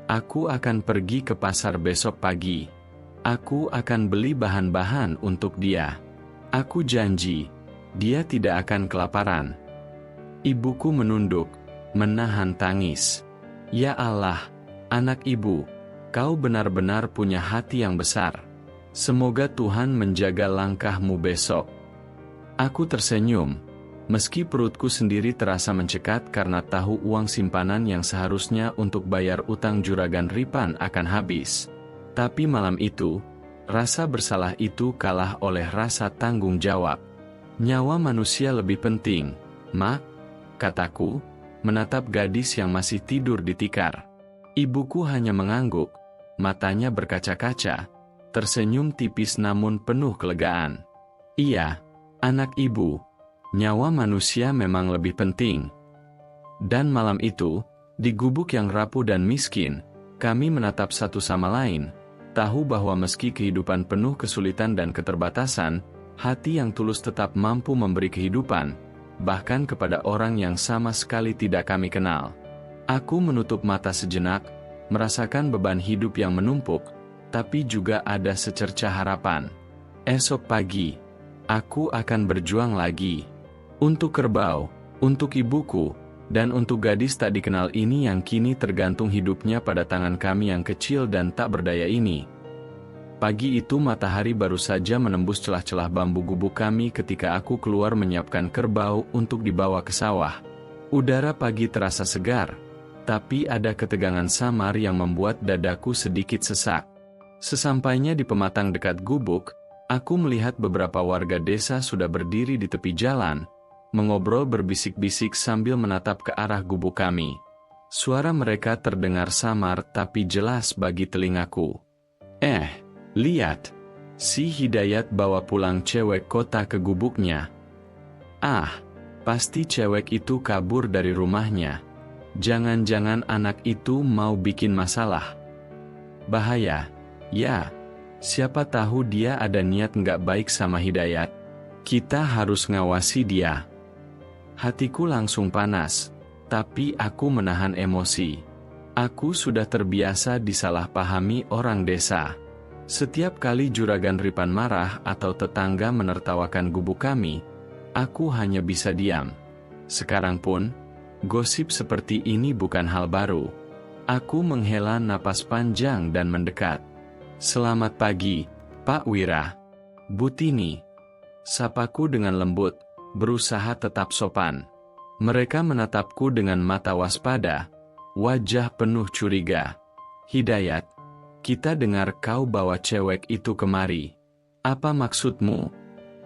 aku akan pergi ke pasar besok pagi. Aku akan beli bahan-bahan untuk dia. Aku janji, dia tidak akan kelaparan. Ibuku menunduk, menahan tangis. Ya Allah, anak ibu, kau benar-benar punya hati yang besar. Semoga Tuhan menjaga langkahmu besok. Aku tersenyum, meski perutku sendiri terasa mencekat karena tahu uang simpanan yang seharusnya untuk bayar utang Juragan Ripan akan habis. Tapi malam itu, rasa bersalah itu kalah oleh rasa tanggung jawab. Nyawa manusia lebih penting, Mak, kataku, menatap gadis yang masih tidur di tikar. Ibuku hanya mengangguk, matanya berkaca-kaca, tersenyum tipis namun penuh kelegaan. Iya, anak ibu, nyawa manusia memang lebih penting. Dan malam itu, di gubuk yang rapuh dan miskin, kami menatap satu sama lain, tahu bahwa meski kehidupan penuh kesulitan dan keterbatasan, hati yang tulus tetap mampu memberi kehidupan, bahkan kepada orang yang sama sekali tidak kami kenal. Aku menutup mata sejenak, merasakan beban hidup yang menumpuk, tapi juga ada secercah harapan. Esok pagi, aku akan berjuang lagi. Untuk kerbau, Untuk ibuku, dan untuk gadis tak dikenal ini yang kini tergantung hidupnya pada tangan kami yang kecil dan tak berdaya ini. Pagi itu matahari baru saja menembus celah-celah bambu gubuk kami ketika aku keluar menyiapkan kerbau untuk dibawa ke sawah. Udara pagi terasa segar, tapi ada ketegangan samar yang membuat dadaku sedikit sesak. Sesampainya di pematang dekat gubuk, aku melihat beberapa warga desa sudah berdiri di tepi jalan, mengobrol berbisik-bisik sambil menatap ke arah gubuk kami. Suara mereka terdengar samar tapi jelas bagi telingaku. Lihat, si Hidayat bawa pulang cewek kota ke gubuknya. Ah, pasti cewek itu kabur dari rumahnya. Jangan-jangan anak itu mau bikin masalah. Bahaya, ya. Siapa tahu dia ada niat nggak baik sama Hidayat. Kita harus ngawasi dia. Hatiku langsung panas, tapi aku menahan emosi. Aku sudah terbiasa disalahpahami orang desa. Setiap kali juragan Ripan marah atau tetangga menertawakan gubuk kami, aku hanya bisa diam. Sekarang pun, gosip seperti ini bukan hal baru. Aku menghela napas panjang dan mendekat. Selamat pagi, Pak Wira. Butini. Sapaku dengan lembut, berusaha tetap sopan. Mereka menatapku dengan mata waspada, wajah penuh curiga. Hidayat, kita dengar kau bawa cewek itu kemari. Apa maksudmu?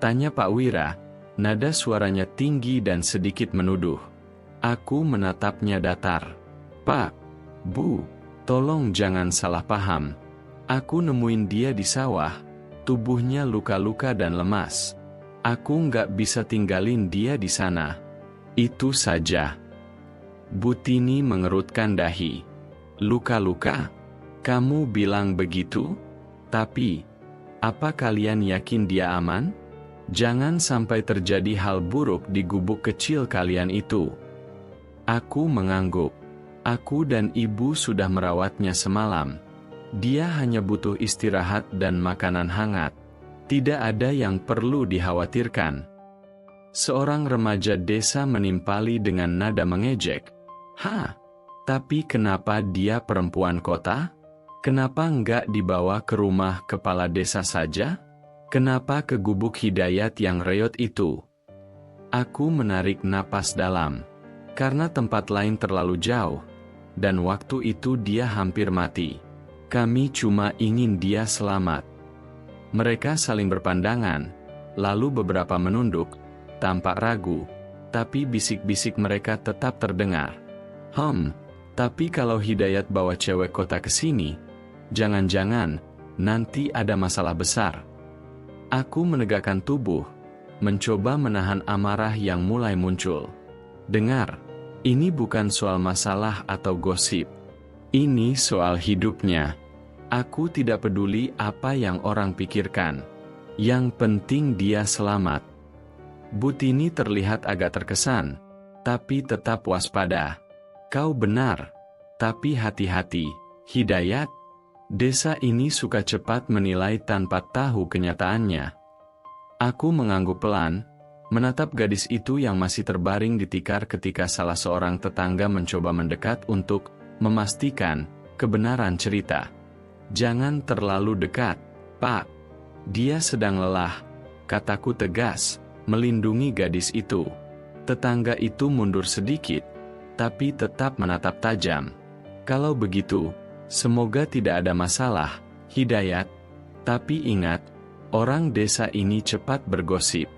Tanya Pak Wira, nada suaranya tinggi dan sedikit menuduh. Aku menatapnya datar. Pak, Bu, tolong jangan salah paham. Aku nemuin dia di sawah, tubuhnya luka-luka dan lemas. Aku nggak bisa tinggalin dia di sana. Itu saja. Butini mengerutkan dahi. Luka-luka? Kamu bilang begitu? Tapi, apa kalian yakin dia aman? Jangan sampai terjadi hal buruk di gubuk kecil kalian itu. Aku mengangguk. Aku dan ibu sudah merawatnya semalam. Dia hanya butuh istirahat dan makanan hangat. Tidak ada yang perlu dikhawatirkan. Seorang remaja desa menimpali dengan nada mengejek. Tapi kenapa dia perempuan kota? Kenapa enggak dibawa ke rumah kepala desa saja? Kenapa ke gubuk Hidayat yang reot itu? Aku menarik napas dalam. Karena tempat lain terlalu jauh, dan waktu itu dia hampir mati. Kami cuma ingin dia selamat. Mereka saling berpandangan, lalu beberapa menunduk, tampak ragu, tapi bisik-bisik mereka tetap terdengar. Tapi kalau Hidayat bawa cewek kota ke sini, jangan-jangan nanti ada masalah besar. Aku menegakkan tubuh, mencoba menahan amarah yang mulai muncul. Dengar, ini bukan soal masalah atau gosip. Ini soal hidupnya. Aku tidak peduli apa yang orang pikirkan. Yang penting dia selamat. Butini terlihat agak terkesan, tapi tetap waspada. Kau benar, tapi hati-hati, Hidayat. Desa ini suka cepat menilai tanpa tahu kenyataannya. Aku mengangguk pelan, menatap gadis itu yang masih terbaring di tikar ketika salah seorang tetangga mencoba mendekat untuk memastikan kebenaran cerita. Jangan terlalu dekat, Pak. Dia sedang lelah, kataku tegas, melindungi gadis itu. Tetangga itu mundur sedikit, tapi tetap menatap tajam. Kalau begitu, semoga tidak ada masalah, Hidayat. Tapi ingat, orang desa ini cepat bergosip.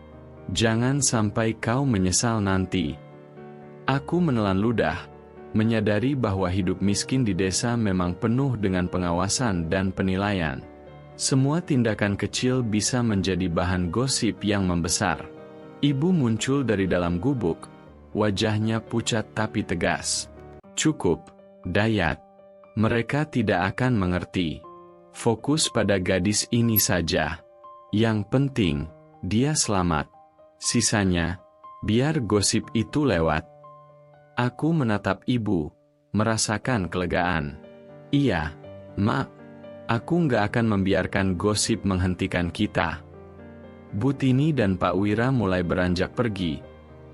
Jangan sampai kau menyesal nanti. Aku menelan ludah, menyadari bahwa hidup miskin di desa memang penuh dengan pengawasan dan penilaian. Semua tindakan kecil bisa menjadi bahan gosip yang membesar. Ibu muncul dari dalam gubuk, wajahnya pucat tapi tegas. Cukup, Dayat. Mereka tidak akan mengerti. Fokus pada gadis ini saja. Yang penting, dia selamat. Sisanya, biar gosip itu lewat. Aku menatap ibu, merasakan kelegaan. Iya, Mak. Aku nggak akan membiarkan gosip menghentikan kita. Butini dan Pak Wira mulai beranjak pergi.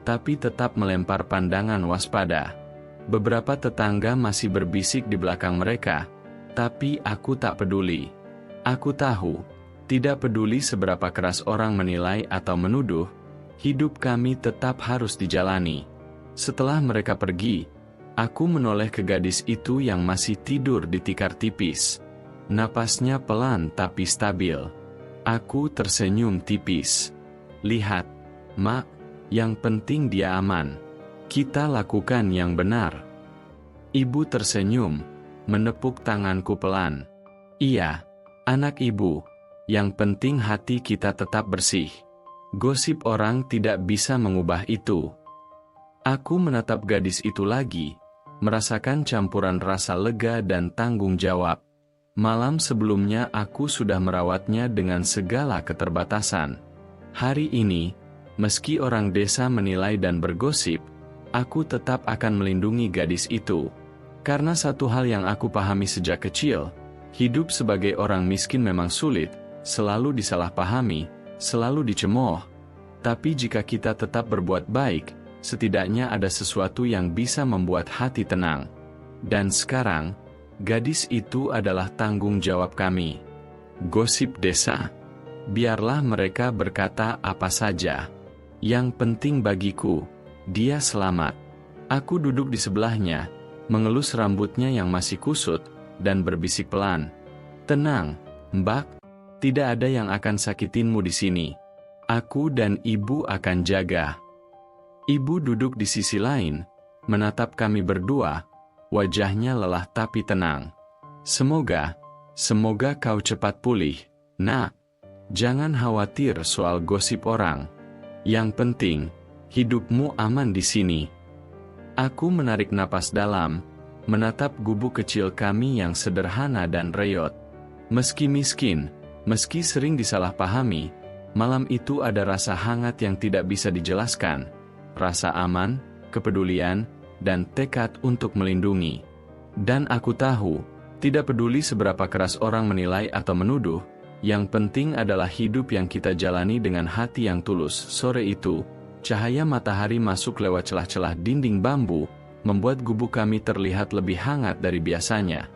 tapi tetap melempar pandangan waspada. Beberapa tetangga masih berbisik di belakang mereka, tapi aku tak peduli. Aku tahu, tidak peduli seberapa keras orang menilai atau menuduh, hidup kami tetap harus dijalani. Setelah mereka pergi, aku menoleh ke gadis itu yang masih tidur di tikar tipis. Napasnya pelan tapi stabil. Aku tersenyum tipis. Lihat, Mak, yang penting dia aman. Kita lakukan yang benar. Ibu tersenyum, menepuk tanganku pelan. Iya, anak ibu, yang penting hati kita tetap bersih. Gosip orang tidak bisa mengubah itu. Aku menatap gadis itu lagi, merasakan campuran rasa lega dan tanggung jawab. Malam sebelumnya aku sudah merawatnya dengan segala keterbatasan. Hari ini, meski orang desa menilai dan bergosip, aku tetap akan melindungi gadis itu. Karena satu hal yang aku pahami sejak kecil, hidup sebagai orang miskin memang sulit, selalu disalahpahami, selalu dicemooh. Tapi jika kita tetap berbuat baik, setidaknya ada sesuatu yang bisa membuat hati tenang. Dan sekarang, gadis itu adalah tanggung jawab kami. Gosip desa. Biarlah mereka berkata apa saja. Yang penting bagiku, dia selamat. Aku duduk di sebelahnya, mengelus rambutnya yang masih kusut, dan berbisik pelan. Tenang, Mbak, tidak ada yang akan sakitinmu di sini. Aku dan ibu akan jaga. Ibu duduk di sisi lain, menatap kami berdua, wajahnya lelah tapi tenang. Semoga kau cepat pulih, Nak. Jangan khawatir soal gosip orang. Yang penting, hidupmu aman di sini. Aku menarik napas dalam, menatap gubuk kecil kami yang sederhana dan reot. Meski miskin, meski sering disalahpahami, malam itu ada rasa hangat yang tidak bisa dijelaskan. Rasa aman, kepedulian, dan tekad untuk melindungi. Dan aku tahu, tidak peduli seberapa keras orang menilai atau menuduh, yang penting adalah hidup yang kita jalani dengan hati yang tulus. Sore itu, cahaya matahari masuk lewat celah-celah dinding bambu, membuat gubuk kami terlihat lebih hangat dari biasanya.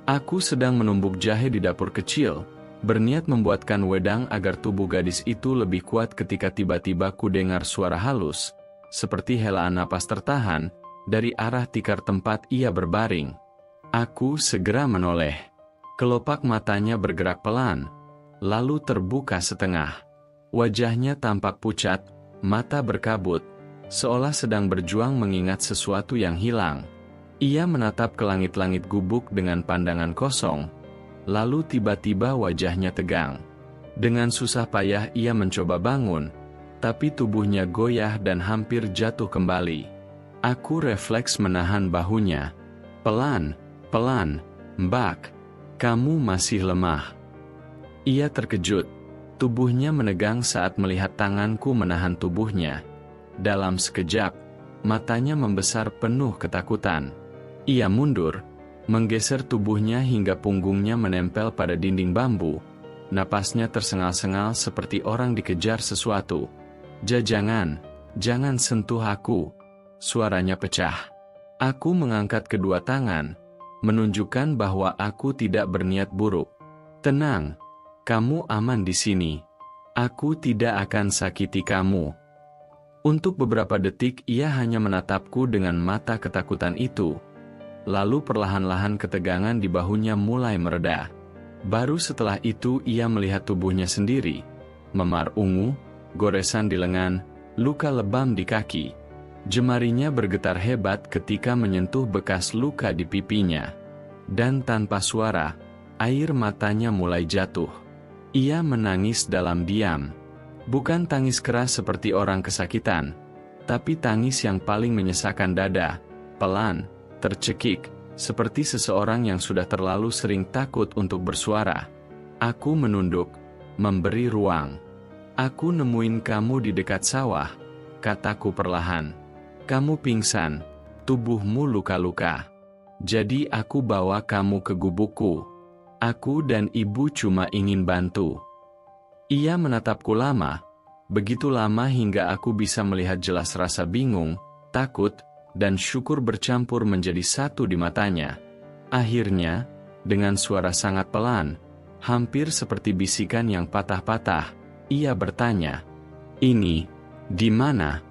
Aku sedang menumbuk jahe di dapur kecil, berniat membuatkan wedang agar tubuh gadis itu lebih kuat ketika tiba-tiba ku dengar suara halus, seperti helaan napas tertahan, dari arah tikar tempat ia berbaring. Aku segera menoleh. Kelopak matanya bergerak pelan, lalu terbuka setengah. Wajahnya tampak pucat, mata berkabut, seolah sedang berjuang mengingat sesuatu yang hilang. Ia menatap ke langit-langit gubuk dengan pandangan kosong, lalu tiba-tiba wajahnya tegang. Dengan susah payah ia mencoba bangun, tapi tubuhnya goyah dan hampir jatuh kembali. Aku refleks menahan bahunya. Pelan, pelan, Mbak, kamu masih lemah. Ia terkejut, tubuhnya menegang saat melihat tanganku menahan tubuhnya. Dalam sekejap, matanya membesar penuh ketakutan. Ia mundur, menggeser tubuhnya hingga punggungnya menempel pada dinding bambu. Napasnya tersengal-sengal seperti orang dikejar sesuatu. Jangan sentuh aku. Suaranya pecah. Aku mengangkat kedua tangan, menunjukkan bahwa aku tidak berniat buruk. Tenang, kamu aman di sini. Aku tidak akan sakiti kamu. Untuk beberapa detik ia hanya menatapku dengan mata ketakutan itu. Lalu perlahan-lahan ketegangan di bahunya mulai mereda. Baru setelah itu ia melihat tubuhnya sendiri. Memar ungu, goresan di lengan, luka lebam di kaki. Jemarinya bergetar hebat ketika menyentuh bekas luka di pipinya. Dan tanpa suara, air matanya mulai jatuh. Ia menangis dalam diam. Bukan tangis keras seperti orang kesakitan, tapi tangis yang paling menyesakan dada, pelan, tercekik, seperti seseorang yang sudah terlalu sering takut untuk bersuara. Aku menunduk, memberi ruang. Aku nemuin kamu di dekat sawah, kataku perlahan. Kamu pingsan, tubuhmu luka-luka. Jadi aku bawa kamu ke gubukku. Aku dan ibu cuma ingin bantu. Ia menatapku lama, Begitu lama hingga aku bisa melihat jelas rasa bingung, takut, dan syukur bercampur menjadi satu di matanya. Akhirnya, dengan suara sangat pelan, hampir seperti bisikan yang patah-patah, ia bertanya, "Ini, di mana?"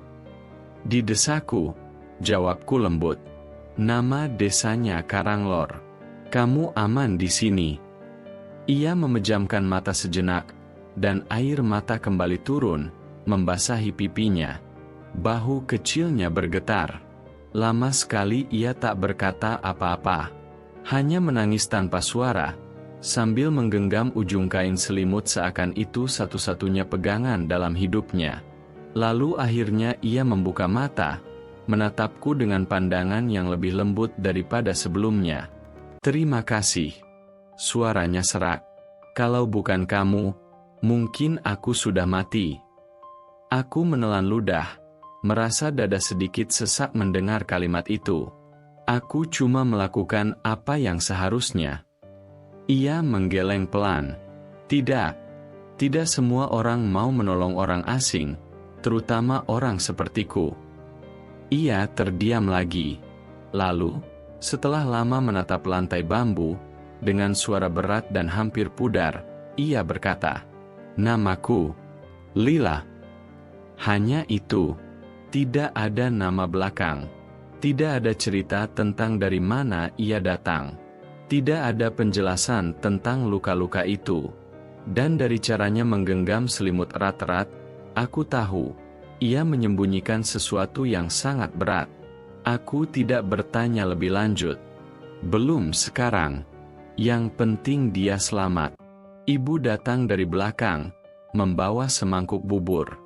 "Di desaku," jawabku lembut. "Nama desanya Karanglor. Kamu aman di sini." Ia memejamkan mata sejenak, dan air mata kembali turun, membasahi pipinya. Bahu kecilnya bergetar. Lama sekali ia tak berkata apa-apa. Hanya menangis tanpa suara, sambil menggenggam ujung kain selimut seakan itu satu-satunya pegangan dalam hidupnya. Lalu akhirnya ia membuka mata, menatapku dengan pandangan yang lebih lembut daripada sebelumnya. "Terima kasih." Suaranya serak. "Kalau bukan kamu, mungkin aku sudah mati." Aku menelan ludah, merasa dada sedikit sesak mendengar kalimat itu. Aku cuma melakukan apa yang seharusnya. Ia menggeleng pelan. Tidak semua orang mau menolong orang asing, terutama orang sepertiku." Ia terdiam lagi. Lalu, setelah lama menatap lantai bambu, dengan suara berat dan hampir pudar, ia berkata, "Namaku Lila." Hanya itu. Tidak ada nama belakang. Tidak ada cerita tentang dari mana ia datang. Tidak ada penjelasan tentang luka-luka itu. Dan dari caranya menggenggam selimut erat-erat, aku tahu, ia menyembunyikan sesuatu yang sangat berat. Aku tidak bertanya lebih lanjut. "Belum sekarang. Yang penting dia selamat." Ibu datang dari belakang, membawa semangkuk bubur.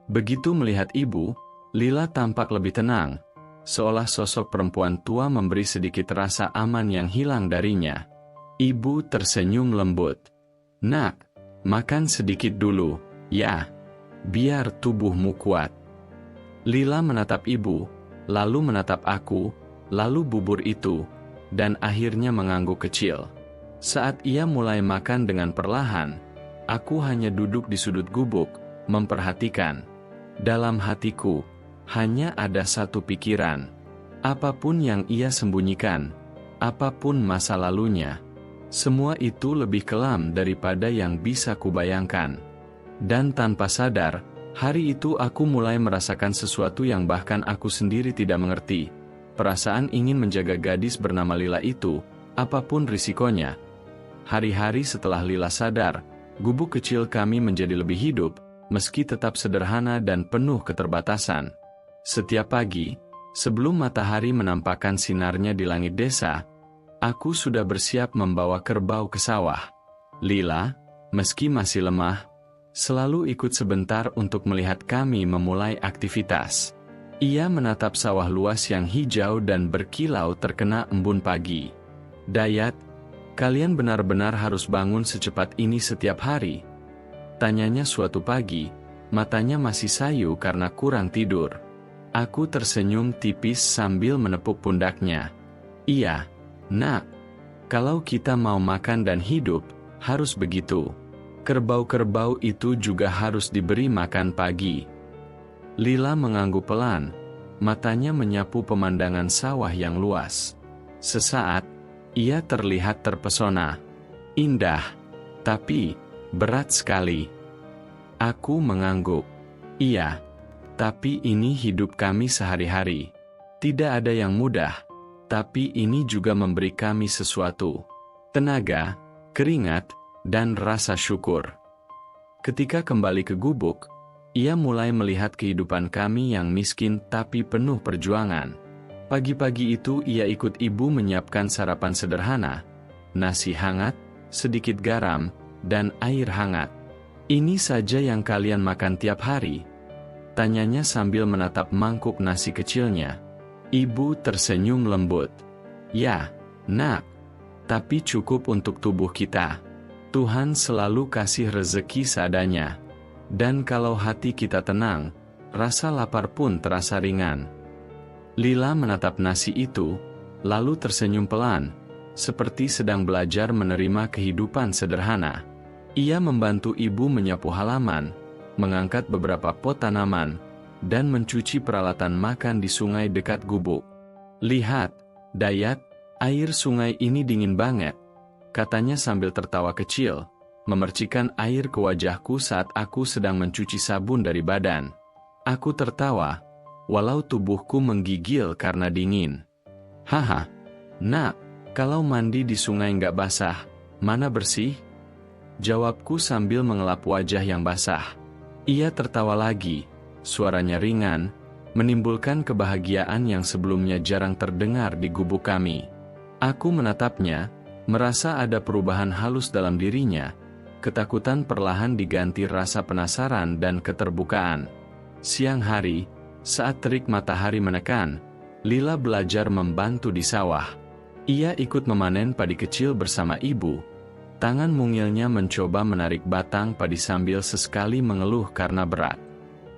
Begitu melihat ibu, Lila tampak lebih tenang, seolah sosok perempuan tua memberi sedikit rasa aman yang hilang darinya. Ibu tersenyum lembut. "Nak, makan sedikit dulu, ya. Biar tubuhmu kuat." Lila menatap ibu, lalu menatap aku, lalu bubur itu, dan akhirnya mengangguk kecil. Saat ia mulai makan dengan perlahan, aku hanya duduk di sudut gubuk, memperhatikan. Dalam hatiku, hanya ada satu pikiran. Apapun yang ia sembunyikan, apapun masa lalunya, semua itu lebih kelam daripada yang bisa kubayangkan. Dan tanpa sadar, hari itu aku mulai merasakan sesuatu yang bahkan aku sendiri tidak mengerti. Perasaan ingin menjaga gadis bernama Lila itu, apapun risikonya. Hari-hari setelah Lila sadar, gubuk kecil kami menjadi lebih hidup, meski tetap sederhana dan penuh keterbatasan. Setiap pagi, sebelum matahari menampakkan sinarnya di langit desa, aku sudah bersiap membawa kerbau ke sawah. Lila, meski masih lemah, selalu ikut sebentar untuk melihat kami memulai aktivitas. Ia menatap sawah luas yang hijau dan berkilau terkena embun pagi. "Dayat, kalian benar-benar harus bangun secepat ini setiap hari?" tanyanya suatu pagi, matanya masih sayu karena kurang tidur. Aku tersenyum tipis sambil menepuk pundaknya. "Iya, Nak. Kalau kita mau makan dan hidup, harus begitu. Kerbau-kerbau itu juga harus diberi makan pagi." Lila mengangguk pelan, matanya menyapu pemandangan sawah yang luas. Sesaat, ia terlihat terpesona. "Indah, tapi berat sekali." Aku mengangguk. "Iya. Tapi ini hidup kami sehari-hari. Tidak ada yang mudah, tapi ini juga memberi kami sesuatu. Tenaga, keringat, dan rasa syukur." Ketika kembali ke gubuk, ia mulai melihat kehidupan kami yang miskin tapi penuh perjuangan. Pagi-pagi itu ia ikut ibu menyiapkan sarapan sederhana, nasi hangat, sedikit garam, dan air hangat. "Ini saja yang kalian makan tiap hari?" tanyanya sambil menatap mangkuk nasi kecilnya. Ibu tersenyum lembut. "Ya, Nak. Tapi cukup untuk tubuh kita. Tuhan selalu kasih rezeki seadanya. Dan kalau hati kita tenang, rasa lapar pun terasa ringan." Lila menatap nasi itu, lalu tersenyum pelan, seperti sedang belajar menerima kehidupan sederhana. Ia membantu ibu menyapu halaman, mengangkat beberapa pot tanaman, dan mencuci peralatan makan di sungai dekat gubuk. "Lihat, Dayat, air sungai ini dingin banget," katanya sambil tertawa kecil, memercikan air ke wajahku saat aku sedang mencuci sabun dari badan. Aku tertawa, walau tubuhku menggigil karena dingin. "Haha, Nak, kalau mandi di sungai nggak basah, mana bersih?" Jawabku sambil mengelap wajah yang basah. Ia tertawa lagi, suaranya ringan, menimbulkan kebahagiaan yang sebelumnya jarang terdengar di gubuk kami. Aku menatapnya, merasa ada perubahan halus dalam dirinya. Ketakutan perlahan diganti rasa penasaran dan keterbukaan. Siang hari, saat terik matahari menekan, Lila belajar membantu di sawah. Ia ikut memanen padi kecil bersama ibu. Tangan mungilnya mencoba menarik batang padi sambil sesekali mengeluh karena berat.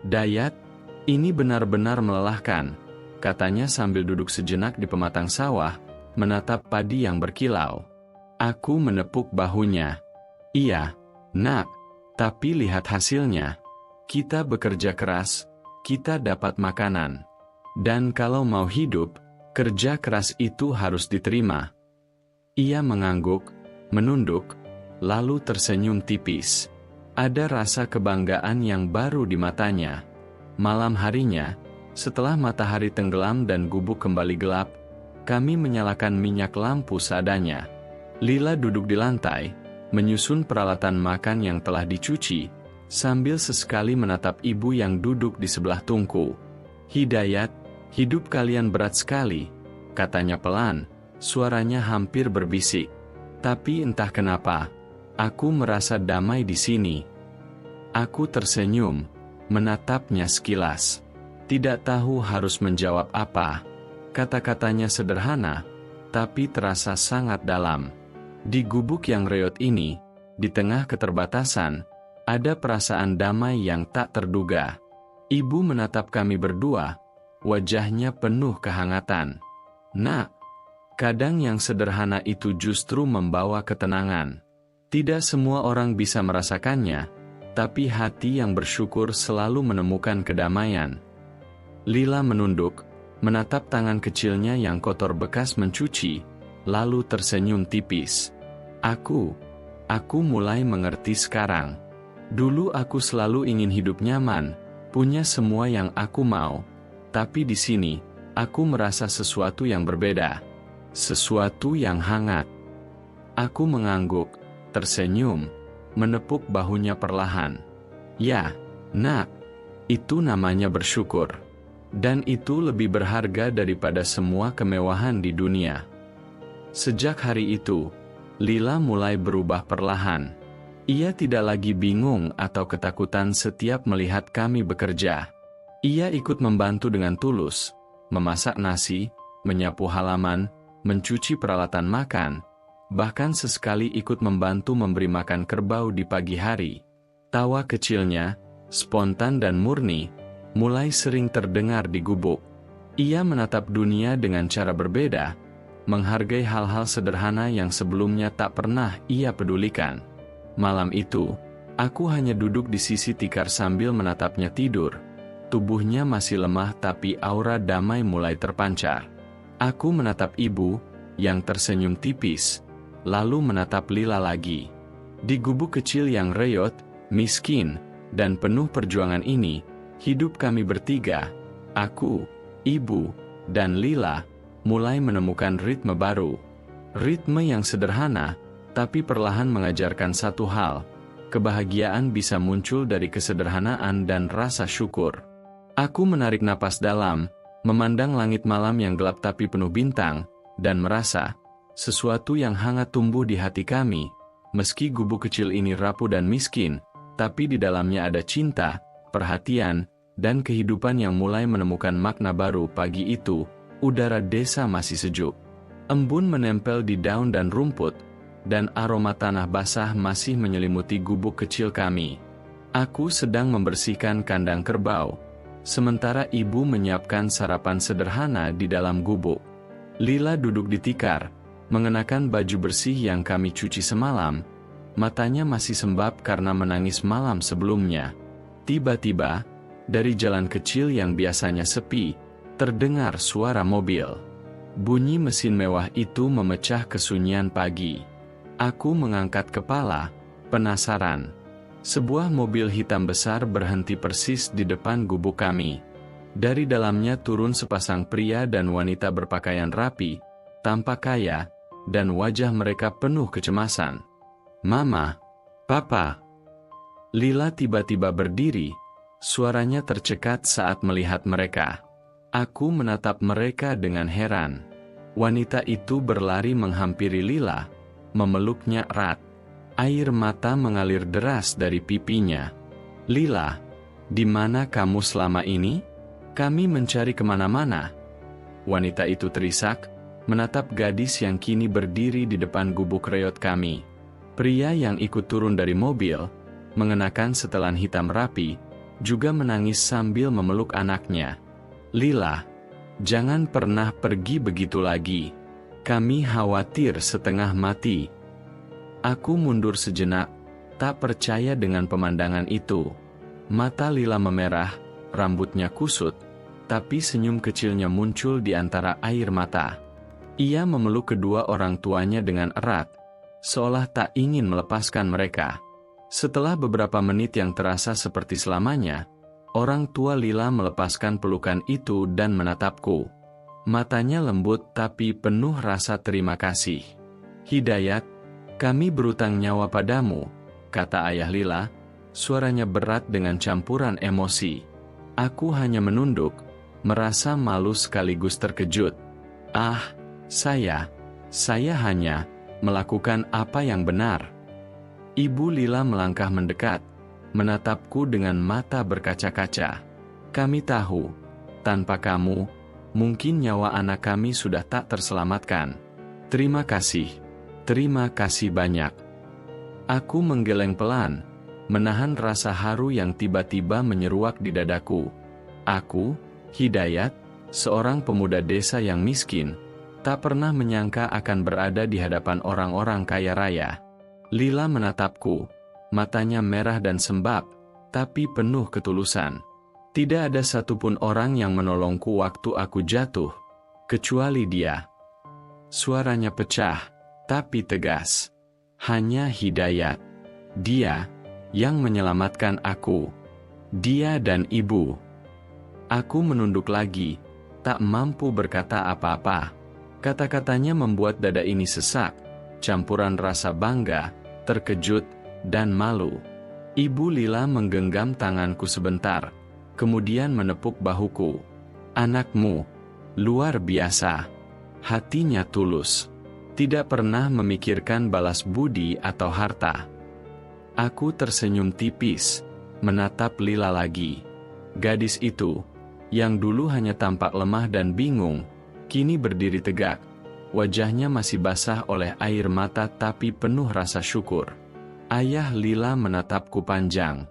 "Dayat, ini benar-benar melelahkan," katanya sambil duduk sejenak di pematang sawah, menatap padi yang berkilau. Aku menepuk bahunya. "Iya, Nak, tapi lihat hasilnya. Kita bekerja keras, kita dapat makanan. Dan kalau mau hidup, kerja keras itu harus diterima." Ia mengangguk, menunduk, lalu tersenyum tipis. Ada rasa kebanggaan yang baru di matanya. Malam harinya, setelah matahari tenggelam dan gubuk kembali gelap, kami menyalakan minyak lampu seadanya. Lila duduk di lantai, menyusun peralatan makan yang telah dicuci, sambil sesekali menatap ibu yang duduk di sebelah tungku. "Hidayat, hidup kalian berat sekali," katanya pelan, suaranya hampir berbisik. Tapi entah kenapa, aku merasa damai di sini. Aku tersenyum, menatapnya sekilas. Tidak tahu harus menjawab apa. Kata-katanya sederhana, tapi terasa sangat dalam. Di gubuk yang reot ini, di tengah keterbatasan, ada perasaan damai yang tak terduga. Ibu menatap kami berdua, wajahnya penuh kehangatan. "Nak, kadang yang sederhana itu justru membawa ketenangan. Tidak semua orang bisa merasakannya, tapi hati yang bersyukur selalu menemukan kedamaian." Lila menunduk, menatap tangan kecilnya yang kotor bekas mencuci, lalu tersenyum tipis. Aku mulai mengerti sekarang. Dulu aku selalu ingin hidup nyaman, punya semua yang aku mau. Tapi di sini, aku merasa sesuatu yang berbeda. Sesuatu yang hangat. Aku mengangguk, tersenyum, menepuk bahunya perlahan. "Ya, Nak, itu namanya bersyukur. Dan itu lebih berharga daripada semua kemewahan di dunia." Sejak hari itu, Lila mulai berubah perlahan. Ia tidak lagi bingung atau ketakutan setiap melihat kami bekerja. Ia ikut membantu dengan tulus, memasak nasi, menyapu halaman, mencuci peralatan makan, bahkan sesekali ikut membantu memberi makan kerbau di pagi hari. Tawa kecilnya, spontan dan murni, mulai sering terdengar di gubuk. Ia menatap dunia dengan cara berbeda, menghargai hal-hal sederhana yang sebelumnya tak pernah ia pedulikan. Malam itu, aku hanya duduk di sisi tikar sambil menatapnya tidur. Tubuhnya masih lemah tapi aura damai mulai terpancar. Aku menatap ibu, yang tersenyum tipis, lalu menatap Lila lagi. Di gubuk kecil yang reot, miskin, dan penuh perjuangan ini, hidup kami bertiga, aku, ibu, dan Lila, mulai menemukan ritme baru. Ritme yang sederhana, tapi perlahan mengajarkan satu hal, kebahagiaan bisa muncul dari kesederhanaan dan rasa syukur. Aku menarik napas dalam, memandang langit malam yang gelap tapi penuh bintang, dan merasa, sesuatu yang hangat tumbuh di hati kami. Meski gubuk kecil ini rapuh dan miskin, tapi di dalamnya ada cinta, perhatian, dan kehidupan yang mulai menemukan makna baru. Pagi itu, udara desa masih sejuk. Embun menempel di daun dan rumput, dan aroma tanah basah masih menyelimuti gubuk kecil kami. Aku sedang membersihkan kandang kerbau, sementara ibu menyiapkan sarapan sederhana di dalam gubuk. Lila duduk di tikar, mengenakan baju bersih yang kami cuci semalam. Matanya masih sembab karena menangis malam sebelumnya. Tiba-tiba, dari jalan kecil yang biasanya sepi, terdengar suara mobil. Bunyi mesin mewah itu memecah kesunyian pagi. Aku mengangkat kepala, penasaran. Sebuah mobil hitam besar berhenti persis di depan gubuk kami. Dari dalamnya turun sepasang pria dan wanita berpakaian rapi, tampak kaya, dan wajah mereka penuh kecemasan. "Mama, Papa." Lila tiba-tiba berdiri, suaranya tercekat saat melihat mereka. Aku menatap mereka dengan heran. Wanita itu berlari menghampiri Lila, memeluknya erat. Air mata mengalir deras dari pipinya. "Lila, di mana kamu selama ini? Kami mencari kemana-mana." Wanita itu terisak, menatap gadis yang kini berdiri di depan gubuk reot kami. Pria yang ikut turun dari mobil, mengenakan setelan hitam rapi, juga menangis sambil memeluk anaknya. "Lila, jangan pernah pergi begitu lagi. Kami khawatir setengah mati." Aku mundur sejenak, tak percaya dengan pemandangan itu. Mata Lila memerah, rambutnya kusut, tapi senyum kecilnya muncul di antara air mata. Ia memeluk kedua orang tuanya dengan erat, seolah tak ingin melepaskan mereka. Setelah beberapa menit yang terasa seperti selamanya, orang tua Lila melepaskan pelukan itu dan menatapku. Matanya lembut tapi penuh rasa terima kasih. "Hidayat, kami berutang nyawa padamu," kata ayah Lila, suaranya berat dengan campuran emosi. Aku hanya menunduk, merasa malu sekaligus terkejut. Saya hanya melakukan apa yang benar." Ibu Lila melangkah mendekat, menatapku dengan mata berkaca-kaca. "Kami tahu, tanpa kamu, mungkin nyawa anak kami sudah tak terselamatkan. Terima kasih banyak." Aku menggeleng pelan, menahan rasa haru yang tiba-tiba menyeruak di dadaku. Aku, Hidayat, seorang pemuda desa yang miskin, tak pernah menyangka akan berada di hadapan orang-orang kaya raya. Lila menatapku, matanya merah dan sembab, tapi penuh ketulusan. Tidak ada satupun orang yang menolongku waktu aku jatuh, kecuali dia. Suaranya pecah, tapi tegas. Hanya Hidayat. Dia yang menyelamatkan aku. Dia dan ibu. Aku menunduk lagi, tak mampu berkata apa-apa. Kata-katanya membuat dada ini sesak, campuran rasa bangga, terkejut, dan malu. Ibu Lila menggenggam tanganku sebentar, kemudian menepuk bahuku. "Anakmu, luar biasa. Hatinya tulus. Tidak pernah memikirkan balas budi atau harta." Aku tersenyum tipis, menatap Lila lagi. Gadis itu, yang dulu hanya tampak lemah dan bingung, kini berdiri tegak. Wajahnya masih basah oleh air mata tapi penuh rasa syukur. Ayah Lila menatapku panjang.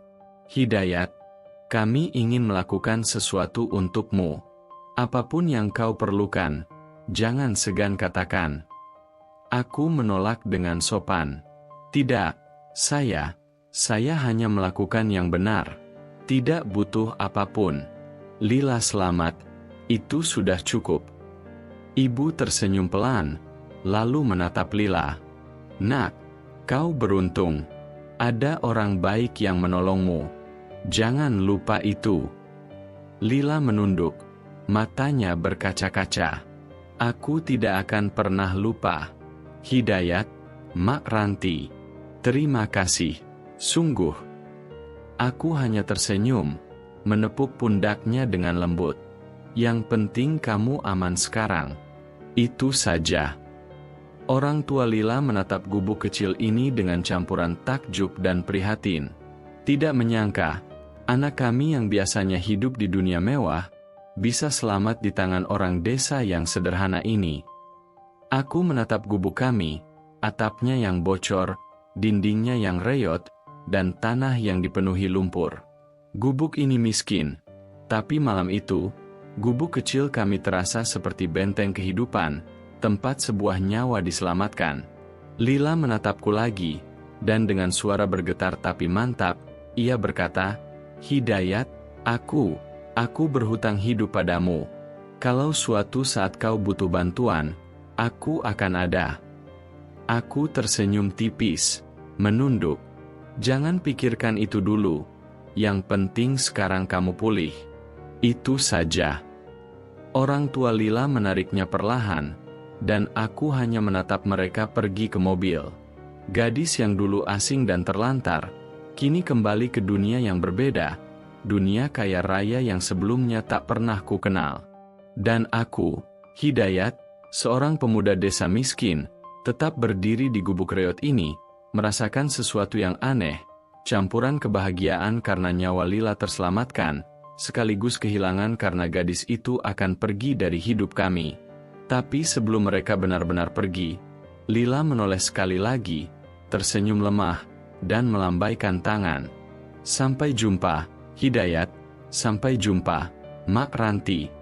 "Hidayat, kami ingin melakukan sesuatu untukmu. Apapun yang kau perlukan, jangan segan katakan." Aku menolak dengan sopan. "Tidak, saya hanya melakukan yang benar. Tidak butuh apapun. Lila selamat, itu sudah cukup." Ibu tersenyum pelan, lalu menatap Lila. "Nak, kau beruntung. Ada orang baik yang menolongmu. Jangan lupa itu." Lila menunduk, matanya berkaca-kaca. "Aku tidak akan pernah lupa. Hidayat, Mak Ranti. Terima kasih, sungguh." Aku hanya tersenyum, menepuk pundaknya dengan lembut. "Yang penting kamu aman sekarang. Itu saja." Orang tua Lila menatap gubuk kecil ini dengan campuran takjub dan prihatin. Tidak menyangka, anak kami yang biasanya hidup di dunia mewah, bisa selamat di tangan orang desa yang sederhana ini. Aku menatap gubuk kami, atapnya yang bocor, dindingnya yang reot, dan tanah yang dipenuhi lumpur. Gubuk ini miskin, tapi malam itu, gubuk kecil kami terasa seperti benteng kehidupan, tempat sebuah nyawa diselamatkan. Lila menatapku lagi, dan dengan suara bergetar tapi mantap, ia berkata, Hidayat, aku berhutang hidup padamu. Kalau suatu saat kau butuh bantuan, aku akan ada. Aku tersenyum tipis, menunduk. Jangan pikirkan itu dulu. Yang penting sekarang kamu pulih. Itu saja. Orang tua Lila menariknya perlahan, dan aku hanya menatap mereka pergi ke mobil. Gadis yang dulu asing dan terlantar, kini kembali ke dunia yang berbeda, dunia kaya raya yang sebelumnya tak pernah ku kenal. Dan aku, Hidayat, seorang pemuda desa miskin, tetap berdiri di gubuk reot ini, merasakan sesuatu yang aneh, campuran kebahagiaan karena nyawa Lila terselamatkan, sekaligus kehilangan karena gadis itu akan pergi dari hidup kami. Tapi sebelum mereka benar-benar pergi, Lila menoleh sekali lagi, tersenyum lemah, dan melambaikan tangan. Sampai jumpa, Hidayat, sampai jumpa, Mak Ranti.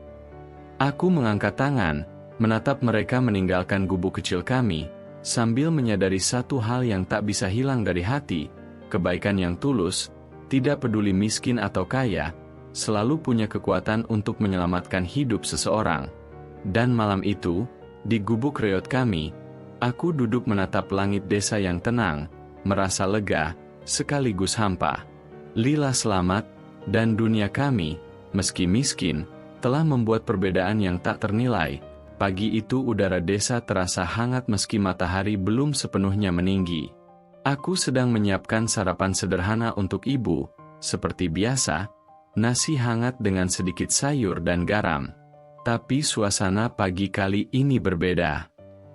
Aku mengangkat tangan, menatap mereka meninggalkan gubuk kecil kami, sambil menyadari satu hal yang tak bisa hilang dari hati, kebaikan yang tulus, tidak peduli miskin atau kaya, selalu punya kekuatan untuk menyelamatkan hidup seseorang. Dan malam itu, di gubuk reot kami, aku duduk menatap langit desa yang tenang, merasa lega, sekaligus hampa. Lila selamat, dan dunia kami, meski miskin, telah membuat perbedaan yang tak ternilai. Pagi itu udara desa terasa hangat meski matahari belum sepenuhnya meninggi. Aku sedang menyiapkan sarapan sederhana untuk ibu, seperti biasa, nasi hangat dengan sedikit sayur dan garam. Tapi suasana pagi kali ini berbeda.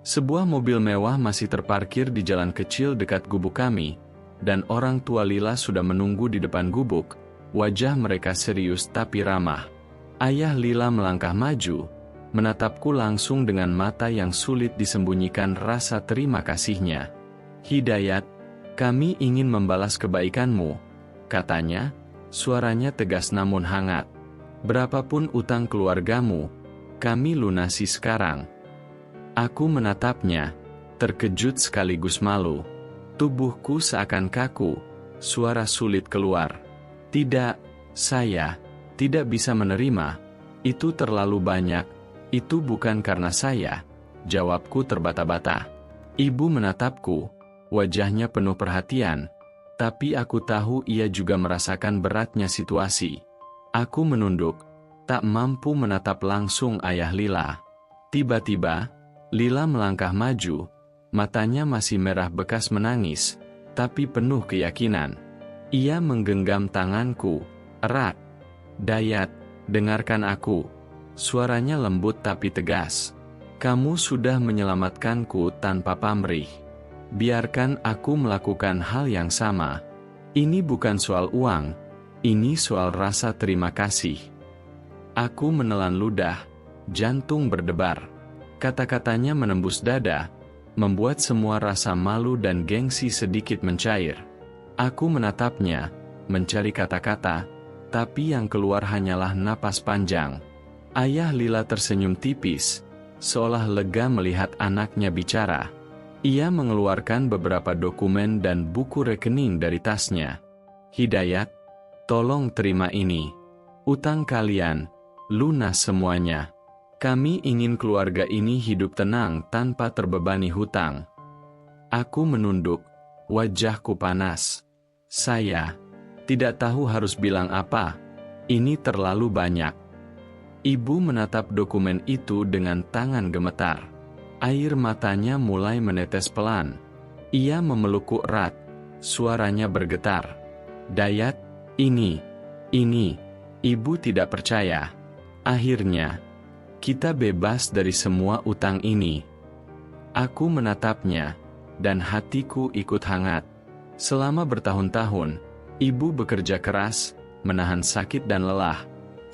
Sebuah mobil mewah masih terparkir di jalan kecil dekat gubuk kami, dan orang tua Lila sudah menunggu di depan gubuk, wajah mereka serius tapi ramah. Ayah Lila melangkah maju, menatapku langsung dengan mata yang sulit disembunyikan rasa terima kasihnya. Hidayat, kami ingin membalas kebaikanmu, katanya, suaranya tegas namun hangat. Berapapun utang keluargamu, kami lunasi sekarang. Aku menatapnya, terkejut sekaligus malu. Tubuhku seakan kaku, suara sulit keluar. Tidak, saya tidak bisa menerima, itu terlalu banyak, itu bukan karena saya, jawabku terbata-bata. Ibu menatapku, wajahnya penuh perhatian, tapi aku tahu ia juga merasakan beratnya situasi. Aku menunduk, tak mampu menatap langsung ayah Lila. Tiba-tiba, Lila melangkah maju, matanya masih merah bekas menangis, tapi penuh keyakinan. Ia menggenggam tanganku, erat. Dayat, dengarkan aku. Suaranya lembut tapi tegas. Kamu sudah menyelamatkanku tanpa pamrih. Biarkan aku melakukan hal yang sama. Ini bukan soal uang, ini soal rasa terima kasih. Aku menelan ludah, jantung berdebar. Kata-katanya menembus dada, membuat semua rasa malu dan gengsi sedikit mencair. Aku menatapnya, mencari kata-kata, tapi yang keluar hanyalah napas panjang. Ayah Lila tersenyum tipis, seolah lega melihat anaknya bicara. Ia mengeluarkan beberapa dokumen dan buku rekening dari tasnya. Hidayat, tolong terima ini. Utang kalian, lunas semuanya. Kami ingin keluarga ini hidup tenang tanpa terbebani hutang. Aku menunduk, wajahku panas. Saya tidak tahu harus bilang apa. Ini terlalu banyak. Ibu menatap dokumen itu dengan tangan gemetar. Air matanya mulai menetes pelan. Ia memelukku erat. Suaranya bergetar. Dayat, ini. Ibu tidak percaya. Akhirnya, kita bebas dari semua utang ini. Aku menatapnya, dan hatiku ikut hangat. Selama bertahun-tahun, ibu bekerja keras, menahan sakit dan lelah,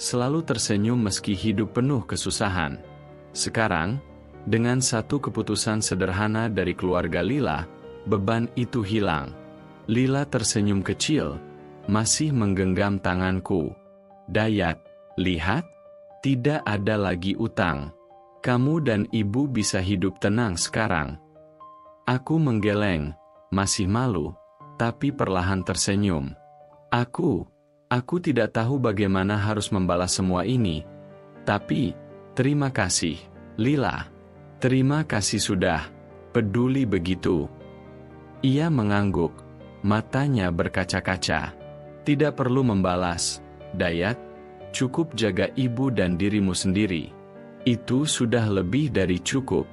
selalu tersenyum meski hidup penuh kesusahan. Sekarang, dengan satu keputusan sederhana dari keluarga Lila, beban itu hilang. Lila tersenyum kecil, masih menggenggam tanganku. Dayat, lihat, tidak ada lagi utang. Kamu dan ibu bisa hidup tenang sekarang. Aku menggeleng, masih malu, tapi perlahan tersenyum. Aku tidak tahu bagaimana harus membalas semua ini. Tapi, terima kasih, Lila. Terima kasih sudah peduli begitu. Ia mengangguk, matanya berkaca-kaca. Tidak perlu membalas, Dayat. Cukup jaga ibu dan dirimu sendiri. Itu sudah lebih dari cukup.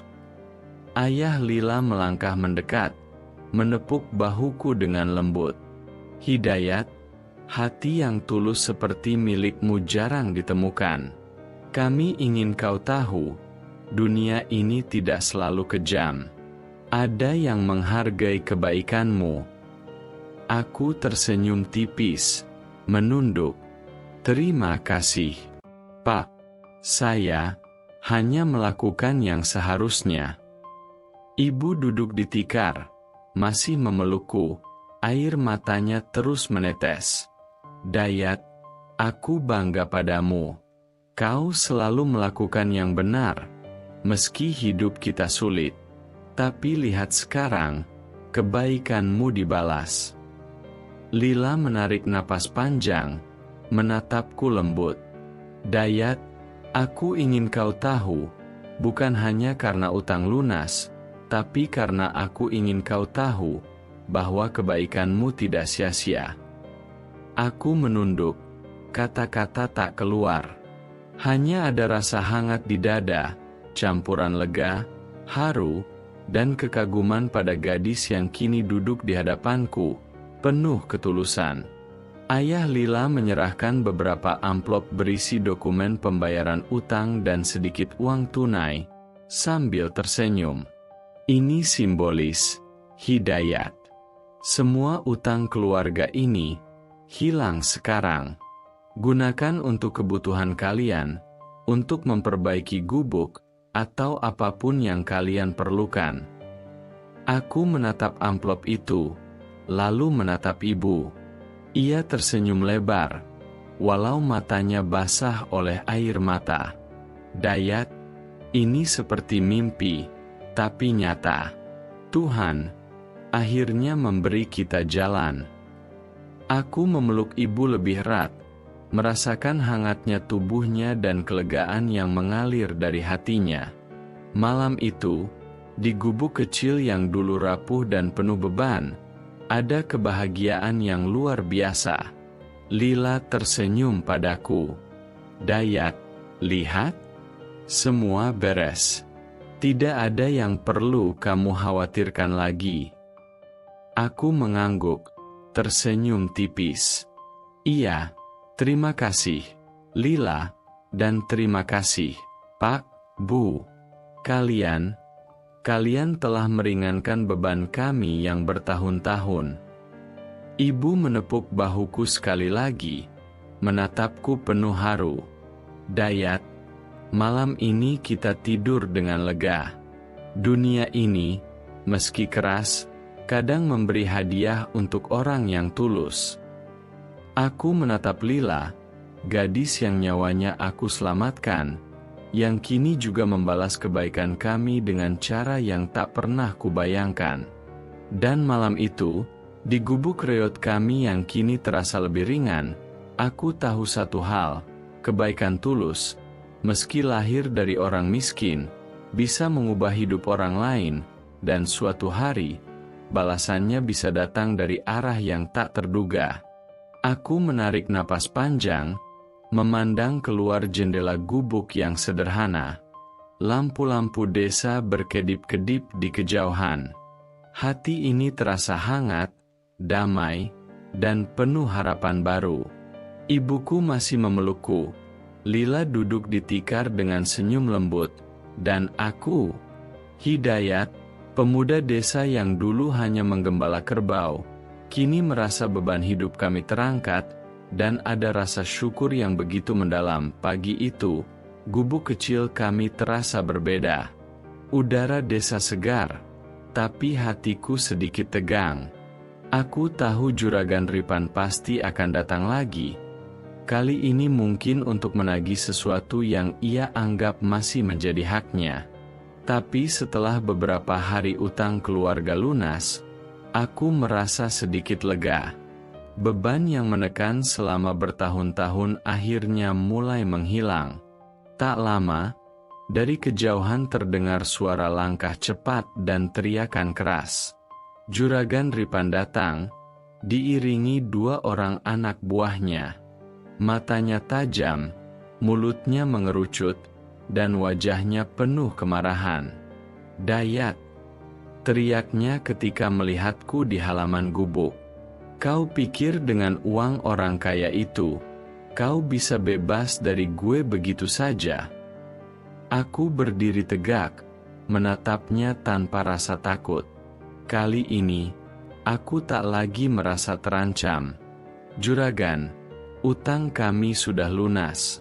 Ayah Lila melangkah mendekat, menepuk bahuku dengan lembut. Hidayat, hati yang tulus seperti milikmu jarang ditemukan. Kami ingin kau tahu, dunia ini tidak selalu kejam. Ada yang menghargai kebaikanmu. Aku tersenyum tipis, menunduk. Terima kasih, Pak. Saya hanya melakukan yang seharusnya. Ibu duduk di tikar, masih memelukku, air matanya terus menetes. Dayat, aku bangga padamu. Kau selalu melakukan yang benar, meski hidup kita sulit. Tapi lihat sekarang, kebaikanmu dibalas. Lila menarik napas panjang, menatapku lembut. Dayat, aku ingin kau tahu, bukan hanya karena utang lunas, tapi karena aku ingin kau tahu, bahwa kebaikanmu tidak sia-sia. Aku menunduk, kata-kata tak keluar. Hanya ada rasa hangat di dada, campuran lega, haru, dan kekaguman pada gadis yang kini duduk di hadapanku, penuh ketulusan. Ayah Lila menyerahkan beberapa amplop berisi dokumen pembayaran utang dan sedikit uang tunai, sambil tersenyum. Ini simbolis, Hidayat. Semua utang keluarga ini hilang sekarang. Gunakan untuk kebutuhan kalian, untuk memperbaiki gubuk, atau apapun yang kalian perlukan. Aku menatap amplop itu, lalu menatap ibu. Ia tersenyum lebar, walau matanya basah oleh air mata. Dayat, ini seperti mimpi, tapi nyata. Tuhan akhirnya memberi kita jalan. Aku memeluk ibu lebih erat, merasakan hangatnya tubuhnya dan kelegaan yang mengalir dari hatinya. Malam itu, di gubuk kecil yang dulu rapuh dan penuh beban, ada kebahagiaan yang luar biasa. Lila tersenyum padaku. Dayat, lihat, semua beres. Tidak ada yang perlu kamu khawatirkan lagi. Aku mengangguk, tersenyum tipis. Iya, terima kasih, Lila, dan terima kasih, Pak, Bu. Kalian telah meringankan beban kami yang bertahun-tahun. Ibu menepuk bahuku sekali lagi, menatapku penuh haru. Dayat, malam ini kita tidur dengan lega. Dunia ini, meski keras, kadang memberi hadiah untuk orang yang tulus. Aku menatap Lila, gadis yang nyawanya aku selamatkan, yang kini juga membalas kebaikan kami dengan cara yang tak pernah kubayangkan. Dan malam itu, di gubuk reot kami yang kini terasa lebih ringan, aku tahu satu hal, kebaikan tulus, meski lahir dari orang miskin, bisa mengubah hidup orang lain, dan suatu hari, balasannya bisa datang dari arah yang tak terduga. Aku menarik napas panjang, memandang keluar jendela gubuk yang sederhana. Lampu-lampu desa berkedip-kedip di kejauhan. Hati ini terasa hangat, damai, dan penuh harapan baru. Ibuku masih memelukku. Lila duduk di tikar dengan senyum lembut. Dan aku, Hidayat, pemuda desa yang dulu hanya menggembala kerbau, kini merasa beban hidup kami terangkat, dan ada rasa syukur yang begitu mendalam. Pagi itu, gubuk kecil kami terasa berbeda. Udara desa segar, tapi hatiku sedikit tegang. Aku tahu Juragan Ripan pasti akan datang lagi. Kali ini mungkin untuk menagih sesuatu yang ia anggap masih menjadi haknya. Tapi setelah beberapa hari utang keluarga lunas, aku merasa sedikit lega. Beban yang menekan selama bertahun-tahun akhirnya mulai menghilang. Tak lama, dari kejauhan terdengar suara langkah cepat dan teriakan keras. Juragan Ripan datang, diiringi 2 orang anak buahnya. Matanya tajam, mulutnya mengerucut, dan wajahnya penuh kemarahan. "Dayat!" teriaknya ketika melihatku di halaman gubuk. "Kau pikir dengan uang orang kaya itu, kau bisa bebas dari gue begitu saja?" Aku berdiri tegak, menatapnya tanpa rasa takut. Kali ini, aku tak lagi merasa terancam. "Juragan, utang kami sudah lunas.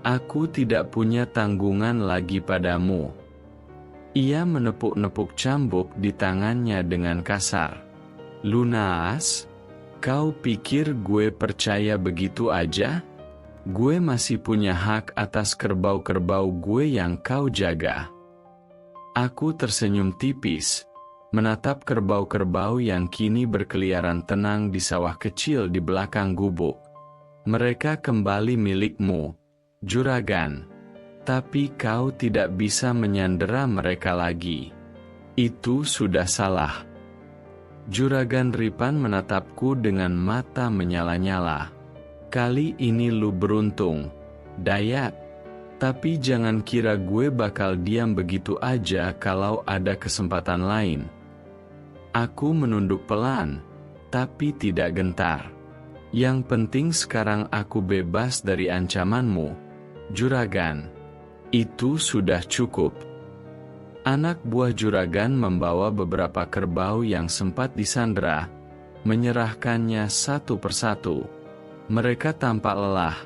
Aku tidak punya tanggungan lagi padamu." Ia menepuk-nepuk cambuk di tangannya dengan kasar. "Lunas? Kau pikir gue percaya begitu aja? Gue masih punya hak atas kerbau-kerbau gue yang kau jaga." Aku tersenyum tipis, menatap kerbau-kerbau yang kini berkeliaran tenang di sawah kecil di belakang gubuk. "Mereka kembali milikmu, Juragan. Tapi kau tidak bisa menyandera mereka lagi. Itu sudah salah." Juragan Ripan menatapku dengan mata menyala-nyala. "Kali ini lu beruntung, Dayat. Tapi jangan kira gue bakal diam begitu aja kalau ada kesempatan lain." Aku menunduk pelan, tapi tidak gentar. "Yang penting sekarang aku bebas dari ancamanmu, Juragan. Itu sudah cukup." Anak buah juragan membawa beberapa kerbau yang sempat disandera, menyerahkannya satu persatu. Mereka tampak lelah,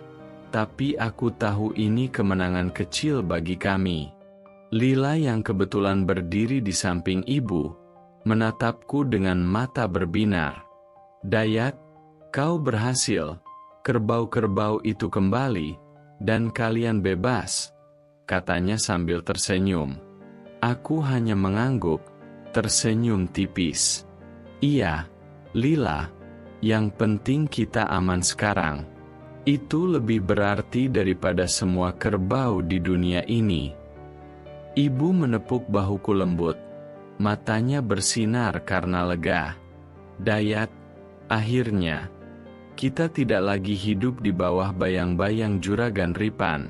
tapi aku tahu ini kemenangan kecil bagi kami. Lila yang kebetulan berdiri di samping ibu, menatapku dengan mata berbinar. "Dayat, kau berhasil. Kerbau-kerbau itu kembali, dan kalian bebas," katanya sambil tersenyum. Aku hanya mengangguk, tersenyum tipis. "Iya, Lila, yang penting kita aman sekarang. Itu lebih berarti daripada semua kerbau di dunia ini." Ibu menepuk bahuku lembut, matanya bersinar karena lega. "Dayat, akhirnya, kita tidak lagi hidup di bawah bayang-bayang Juragan Ripan.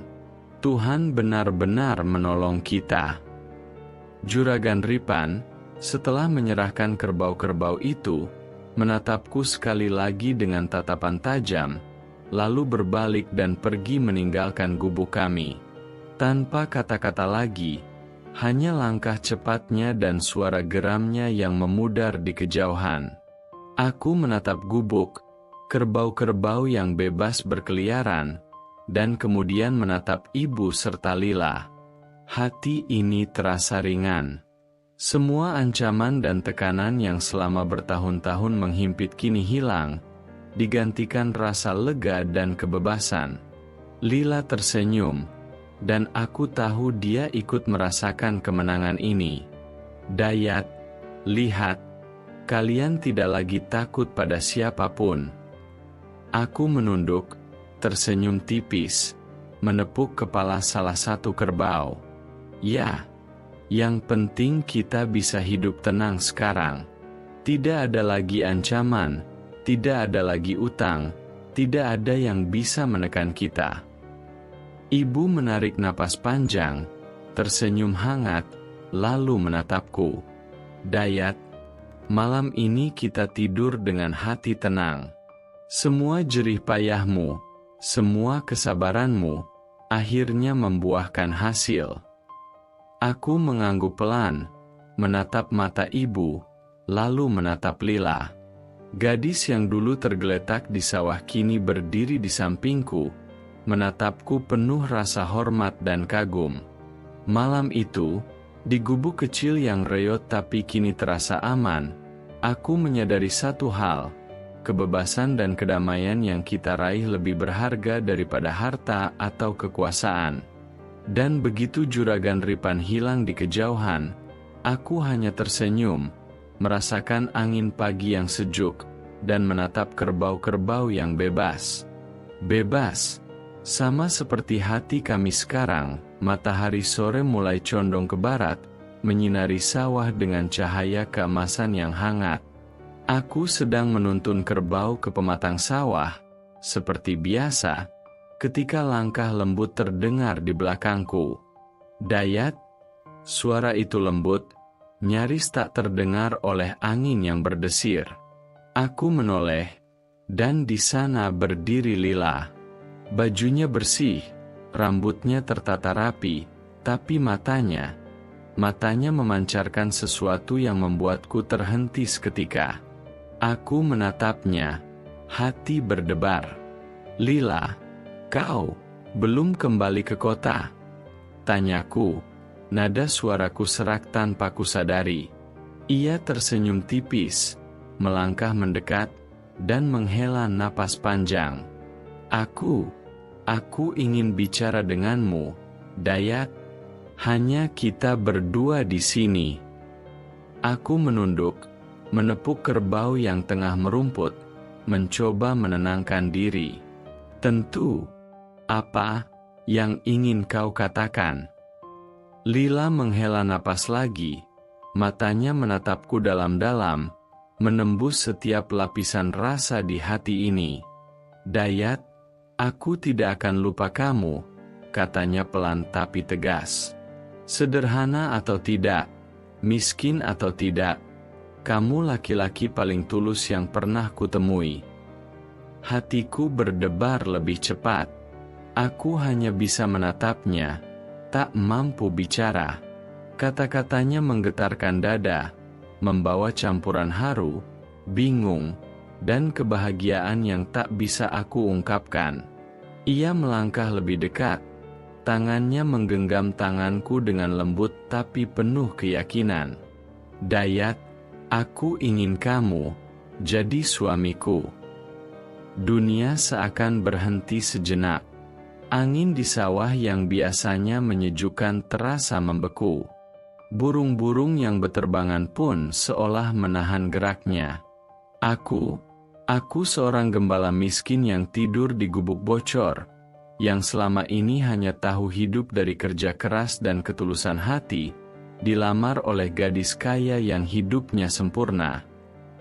Tuhan benar-benar menolong kita." Juragan Ripan, setelah menyerahkan kerbau-kerbau itu, menatapku sekali lagi dengan tatapan tajam, lalu berbalik dan pergi meninggalkan gubuk kami. Tanpa kata-kata lagi, hanya langkah cepatnya dan suara geramnya yang memudar di kejauhan. Aku menatap gubuk, kerbau-kerbau yang bebas berkeliaran, dan kemudian menatap ibu serta Lila. Hati ini terasa ringan. Semua ancaman dan tekanan yang selama bertahun-tahun menghimpit kini hilang, digantikan rasa lega dan kebebasan. Lila tersenyum, dan aku tahu dia ikut merasakan kemenangan ini. "Dayat, lihat, kalian tidak lagi takut pada siapapun." Aku menunduk, tersenyum tipis, menepuk kepala salah satu kerbau. "Ya, yang penting kita bisa hidup tenang sekarang. Tidak ada lagi ancaman, tidak ada lagi utang, tidak ada yang bisa menekan kita." Ibu menarik napas panjang, tersenyum hangat, lalu menatapku. "Dayat, malam ini kita tidur dengan hati tenang. Semua jerih payahmu, semua kesabaranmu, akhirnya membuahkan hasil." Aku mengangguk pelan, menatap mata ibu, lalu menatap Lila. Gadis yang dulu tergeletak di sawah kini berdiri di sampingku, menatapku penuh rasa hormat dan kagum. Malam itu, di gubuk kecil yang reot tapi kini terasa aman, aku menyadari satu hal: kebebasan dan kedamaian yang kita raih lebih berharga daripada harta atau kekuasaan. Dan begitu Juragan Ripan hilang di kejauhan, aku hanya tersenyum, merasakan angin pagi yang sejuk, dan menatap kerbau-kerbau yang bebas. Bebas, sama seperti hati kami sekarang. Matahari sore mulai condong ke barat, menyinari sawah dengan cahaya keemasan yang hangat. Aku sedang menuntun kerbau ke pematang sawah, seperti biasa, ketika langkah lembut terdengar di belakangku. Dayat, suara itu lembut, nyaris tak terdengar oleh angin yang berdesir. Aku menoleh, dan di sana berdiri Lila. Bajunya bersih, rambutnya tertata rapi, tapi matanya memancarkan sesuatu yang membuatku terhenti seketika. Aku menatapnya, hati berdebar. Lila, kau belum kembali ke kota? Tanyaku, nada suaraku serak tanpa kusadari. Ia tersenyum tipis, melangkah mendekat, dan menghela napas panjang. Aku ingin bicara denganmu, Dayat. Hanya kita berdua di sini. Aku menunduk, menepuk kerbau yang tengah merumput, mencoba menenangkan diri. Tentu, apa yang ingin kau katakan? Lila menghela napas lagi, matanya menatapku dalam-dalam, menembus setiap lapisan rasa di hati ini. Dayat, aku tidak akan lupa kamu, katanya pelan tapi tegas. Sederhana atau tidak, miskin atau tidak, kamu laki-laki paling tulus yang pernah kutemui. Hatiku berdebar lebih cepat. Aku hanya bisa menatapnya, tak mampu bicara. Kata-katanya menggetarkan dada, membawa campuran haru, bingung, dan kebahagiaan yang tak bisa aku ungkapkan. Ia melangkah lebih dekat, tangannya menggenggam tanganku dengan lembut tapi penuh keyakinan. Dayat, aku ingin kamu jadi suamiku. Dunia seakan berhenti sejenak. Angin di sawah yang biasanya menyejukkan terasa membeku. Burung-burung yang beterbangan pun seolah menahan geraknya. Aku seorang gembala miskin yang tidur di gubuk bocor, yang selama ini hanya tahu hidup dari kerja keras dan ketulusan hati, dilamar oleh gadis kaya yang hidupnya sempurna.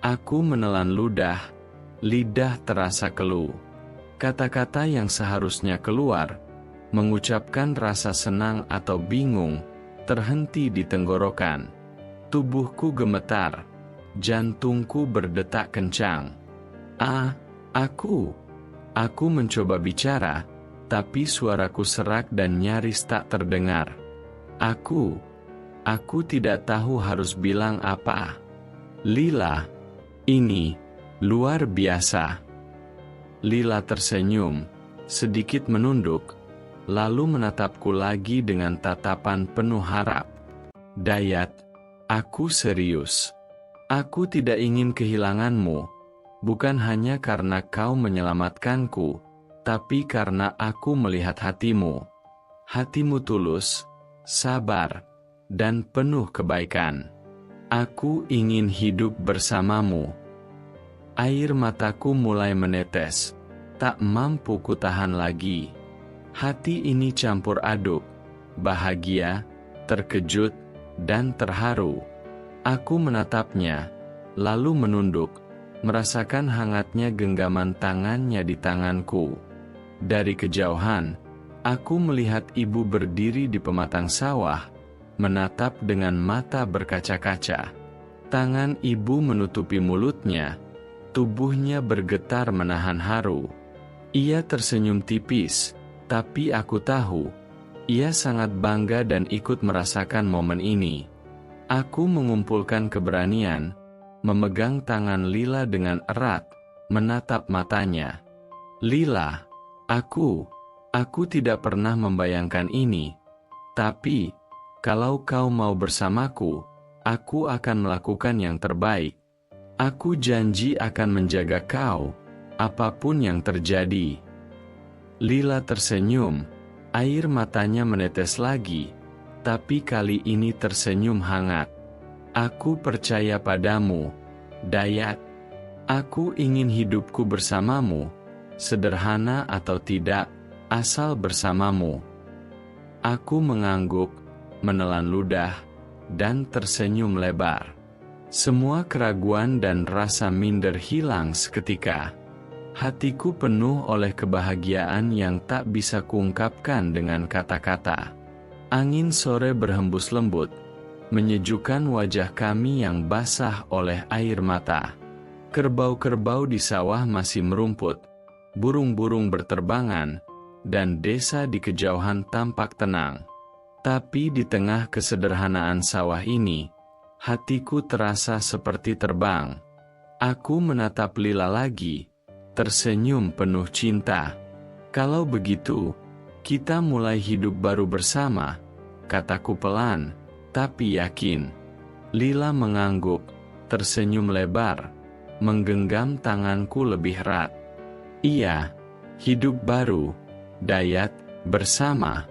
Aku menelan ludah, lidah terasa keluh. Kata-kata yang seharusnya keluar, mengucapkan rasa senang atau bingung, terhenti di tenggorokan. Tubuhku gemetar, jantungku berdetak kencang. Aku mencoba bicara, tapi suaraku serak dan nyaris tak terdengar. Aku tidak tahu harus bilang apa. Lila, ini luar biasa. Lila tersenyum, sedikit menunduk, lalu menatapku lagi dengan tatapan penuh harap. Dayat, aku serius. Aku tidak ingin kehilanganmu, bukan hanya karena kau menyelamatkanku, tapi karena aku melihat hatimu. Hatimu tulus, sabar, dan penuh kebaikan. Aku ingin hidup bersamamu. Air mataku mulai menetes, tak mampu kutahan lagi. Hati ini campur aduk, bahagia, terkejut, dan terharu. Aku menatapnya, lalu menunduk, merasakan hangatnya genggaman tangannya di tanganku. Dari kejauhan, aku melihat ibu berdiri di pematang sawah, menatap dengan mata berkaca-kaca. Tangan ibu menutupi mulutnya, tubuhnya bergetar menahan haru. Ia tersenyum tipis, tapi aku tahu, ia sangat bangga dan ikut merasakan momen ini. Aku mengumpulkan keberanian, memegang tangan Lila dengan erat, menatap matanya. Lila, aku tidak pernah membayangkan ini, tapi, kalau kau mau bersamaku, aku akan melakukan yang terbaik. Aku janji akan menjaga kau, apapun yang terjadi. Lila tersenyum, air matanya menetes lagi, tapi kali ini tersenyum hangat. Aku percaya padamu, Dayat. Aku ingin hidupku bersamamu, sederhana atau tidak, asal bersamamu. Aku mengangguk, menelan ludah, dan tersenyum lebar. Semua keraguan dan rasa minder hilang seketika. Hatiku penuh oleh kebahagiaan yang tak bisa kuungkapkan dengan kata-kata. Angin sore berhembus lembut, menyejukkan wajah kami yang basah oleh air mata. Kerbau-kerbau di sawah masih merumput, burung-burung berterbangan, dan desa di kejauhan tampak tenang. Tapi di tengah kesederhanaan sawah ini, hatiku terasa seperti terbang. Aku menatap Lila lagi, tersenyum penuh cinta. Kalau begitu, kita mulai hidup baru bersama, kataku pelan, tapi yakin. Lila mengangguk, tersenyum lebar, menggenggam tanganku lebih erat. Iya, hidup baru, Dayat, bersama.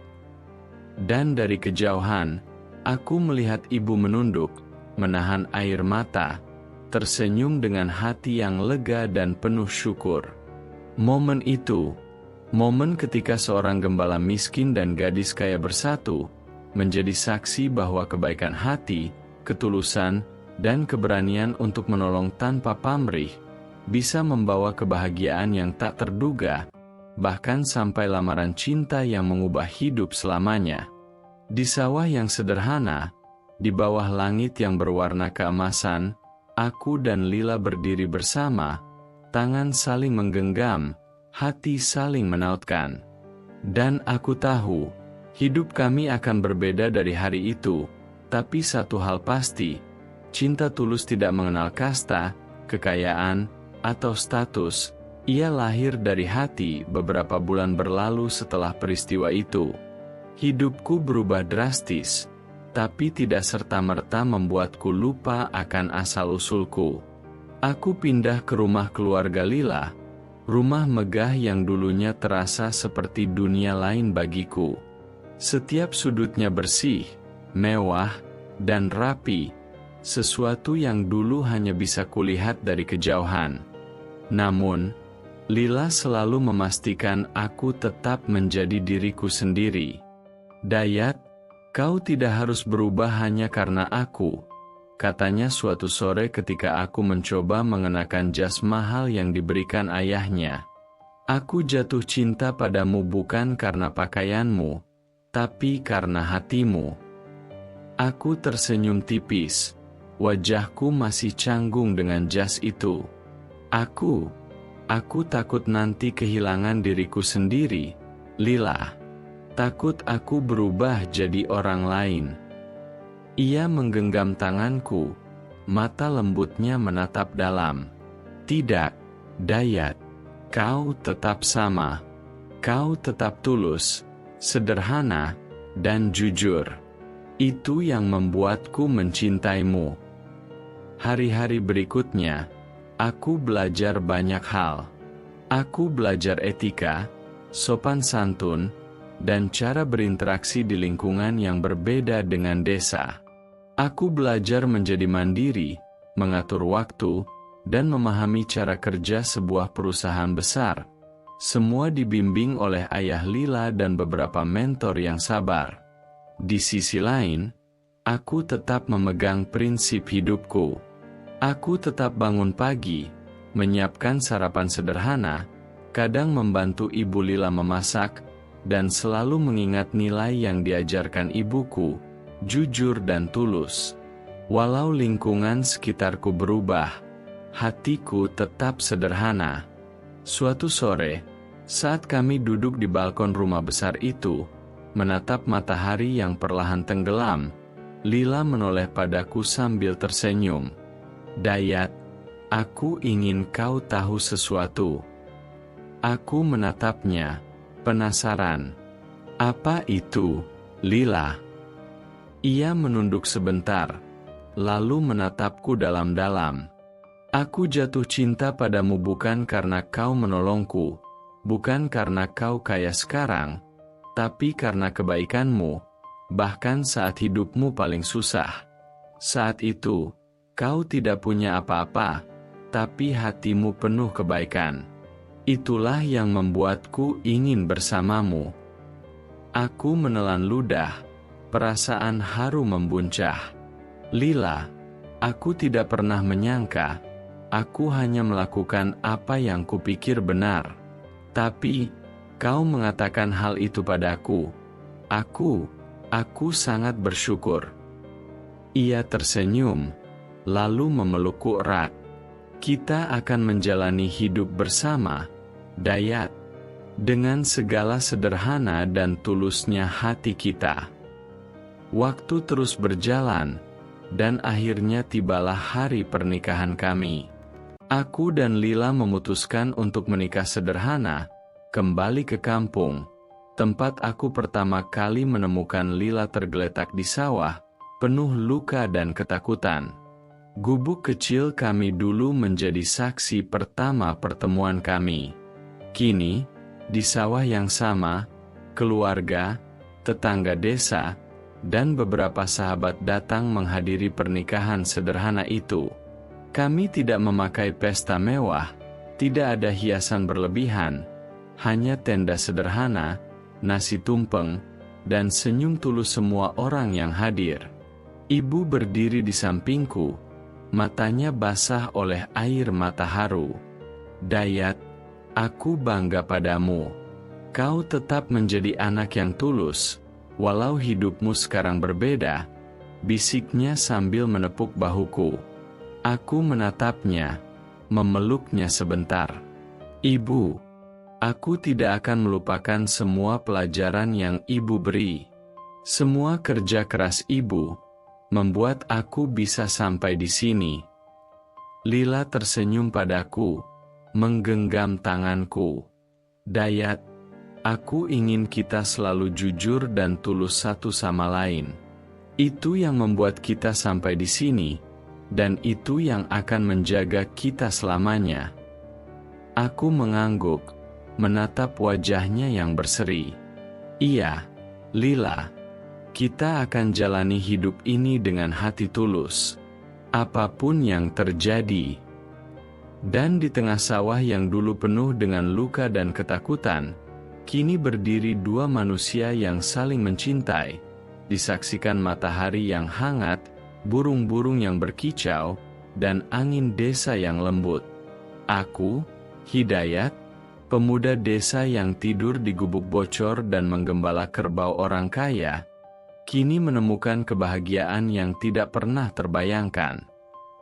Dan dari kejauhan, aku melihat ibu menunduk, menahan air mata, tersenyum dengan hati yang lega dan penuh syukur. Momen itu, momen ketika seorang gembala miskin dan gadis kaya bersatu, menjadi saksi bahwa kebaikan hati, ketulusan, dan keberanian untuk menolong tanpa pamrih, bisa membawa kebahagiaan yang tak terduga, bahkan sampai lamaran cinta yang mengubah hidup selamanya. Di sawah yang sederhana, di bawah langit yang berwarna keemasan, aku dan Lila berdiri bersama, tangan saling menggenggam, hati saling menautkan. Dan aku tahu, hidup kami akan berbeda dari hari itu, tapi satu hal pasti, cinta tulus tidak mengenal kasta, kekayaan, atau status. Ia lahir dari hati beberapa bulan berlalu setelah peristiwa itu. Hidupku berubah drastis, tapi tidak serta-merta membuatku lupa akan asal-usulku. Aku pindah ke rumah keluarga Lila, rumah megah yang dulunya terasa seperti dunia lain bagiku. Setiap sudutnya bersih, mewah, dan rapi, sesuatu yang dulu hanya bisa kulihat dari kejauhan. Namun, Lila selalu memastikan aku tetap menjadi diriku sendiri. Dayat, kau tidak harus berubah hanya karena aku, katanya suatu sore ketika aku mencoba mengenakan jas mahal yang diberikan ayahnya. Aku jatuh cinta padamu bukan karena pakaianmu, tapi karena hatimu. Aku tersenyum tipis, wajahku masih canggung dengan jas itu. Aku takut nanti kehilangan diriku sendiri, Lila. Takut aku berubah jadi orang lain. Ia menggenggam tanganku, mata lembutnya menatap dalam. Tidak, Dayat, kau tetap sama. Kau tetap tulus, sederhana, dan jujur. Itu yang membuatku mencintaimu. Hari-hari berikutnya, aku belajar banyak hal. Aku belajar etika, sopan santun, dan cara berinteraksi di lingkungan yang berbeda dengan desa. Aku belajar menjadi mandiri, mengatur waktu, dan memahami cara kerja sebuah perusahaan besar. Semua dibimbing oleh ayah Lila dan beberapa mentor yang sabar. Di sisi lain, aku tetap memegang prinsip hidupku. Aku tetap bangun pagi, menyiapkan sarapan sederhana, kadang membantu ibu Lila memasak, dan selalu mengingat nilai yang diajarkan ibuku, jujur dan tulus. Walau lingkungan sekitarku berubah, hatiku tetap sederhana. Suatu sore, saat kami duduk di balkon rumah besar itu, menatap matahari yang perlahan tenggelam, Lila menoleh padaku sambil tersenyum. Dayat, aku ingin kau tahu sesuatu. Aku menatapnya, penasaran. Apa itu, Lila? Ia menunduk sebentar, lalu menatapku dalam-dalam. Aku jatuh cinta padamu bukan karena kau menolongku, bukan karena kau kaya sekarang, tapi karena kebaikanmu, bahkan saat hidupmu paling susah. Saat itu, kau tidak punya apa-apa, tapi hatimu penuh kebaikan. Itulah yang membuatku ingin bersamamu. Aku menelan ludah, perasaan haru membuncah. Lila, aku tidak pernah menyangka, aku hanya melakukan apa yang kupikir benar. Tapi, kau mengatakan hal itu padaku. Aku sangat bersyukur. Ia tersenyum, lalu memelukku erat. Kita akan menjalani hidup bersama, Dayat, dengan segala sederhana dan tulusnya hati kita. Waktu terus berjalan, dan akhirnya tibalah hari pernikahan kami. Aku dan Lila memutuskan untuk menikah sederhana, kembali ke kampung, tempat aku pertama kali menemukan Lila tergeletak di sawah, penuh luka dan ketakutan. Gubuk kecil kami dulu menjadi saksi pertama pertemuan kami. Kini, di sawah yang sama, keluarga, tetangga desa, dan beberapa sahabat datang menghadiri pernikahan sederhana itu. Kami tidak memakai pesta mewah, tidak ada hiasan berlebihan, hanya tenda sederhana, nasi tumpeng, dan senyum tulus semua orang yang hadir. Ibu berdiri di sampingku, matanya basah oleh air mata haru. Dayat, aku bangga padamu. Kau tetap menjadi anak yang tulus, walau hidupmu sekarang berbeda, bisiknya sambil menepuk bahuku. Aku menatapnya, memeluknya sebentar. Ibu, aku tidak akan melupakan semua pelajaran yang ibu beri. Semua kerja keras ibu membuat aku bisa sampai di sini. Lila tersenyum padaku, menggenggam tanganku. Dayat, aku ingin kita selalu jujur dan tulus satu sama lain. Itu yang membuat kita sampai di sini, dan itu yang akan menjaga kita selamanya. Aku mengangguk, menatap wajahnya yang berseri. Iya, Lila, kita akan jalani hidup ini dengan hati tulus, apapun yang terjadi. Dan di tengah sawah yang dulu penuh dengan luka dan ketakutan, kini berdiri dua manusia yang saling mencintai, disaksikan matahari yang hangat, burung-burung yang berkicau, dan angin desa yang lembut. Aku, Hidayat, pemuda desa yang tidur di gubuk bocor dan menggembala kerbau orang kaya, kini menemukan kebahagiaan yang tidak pernah terbayangkan.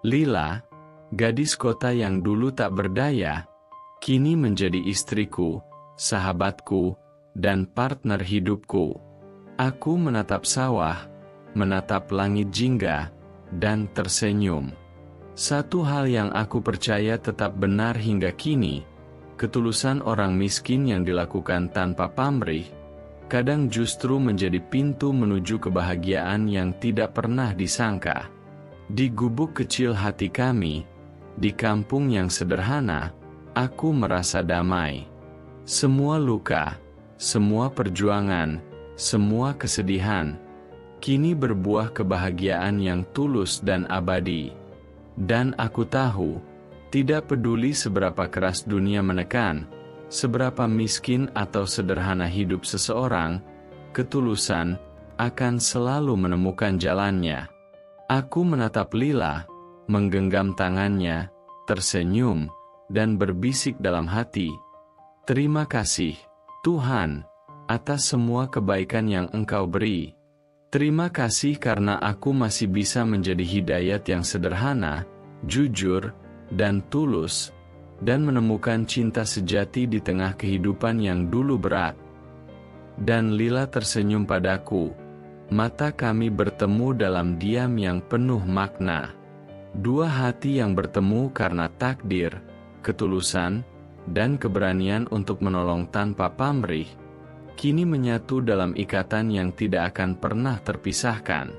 Lila, gadis kota yang dulu tak berdaya, kini menjadi istriku, sahabatku, dan partner hidupku. Aku menatap sawah, menatap langit jingga, dan tersenyum. Satu hal yang aku percaya tetap benar hingga kini, ketulusan orang miskin yang dilakukan tanpa pamrih, kadang justru menjadi pintu menuju kebahagiaan yang tidak pernah disangka. Di gubuk kecil hati kami, di kampung yang sederhana, aku merasa damai. Semua luka, semua perjuangan, semua kesedihan, kini berbuah kebahagiaan yang tulus dan abadi. Dan aku tahu, tidak peduli seberapa keras dunia menekan, seberapa miskin atau sederhana hidup seseorang, ketulusan akan selalu menemukan jalannya. Aku menatap Lila, menggenggam tangannya, tersenyum, dan berbisik dalam hati, "Terima kasih, Tuhan, atas semua kebaikan yang Engkau beri. Terima kasih karena aku masih bisa menjadi Hidayat yang sederhana, jujur, dan tulus, dan menemukan cinta sejati di tengah kehidupan yang dulu berat." Dan Lila tersenyum padaku. Mata kami bertemu dalam diam yang penuh makna. Dua hati yang bertemu karena takdir, ketulusan, dan keberanian untuk menolong tanpa pamrih, kini menyatu dalam ikatan yang tidak akan pernah terpisahkan.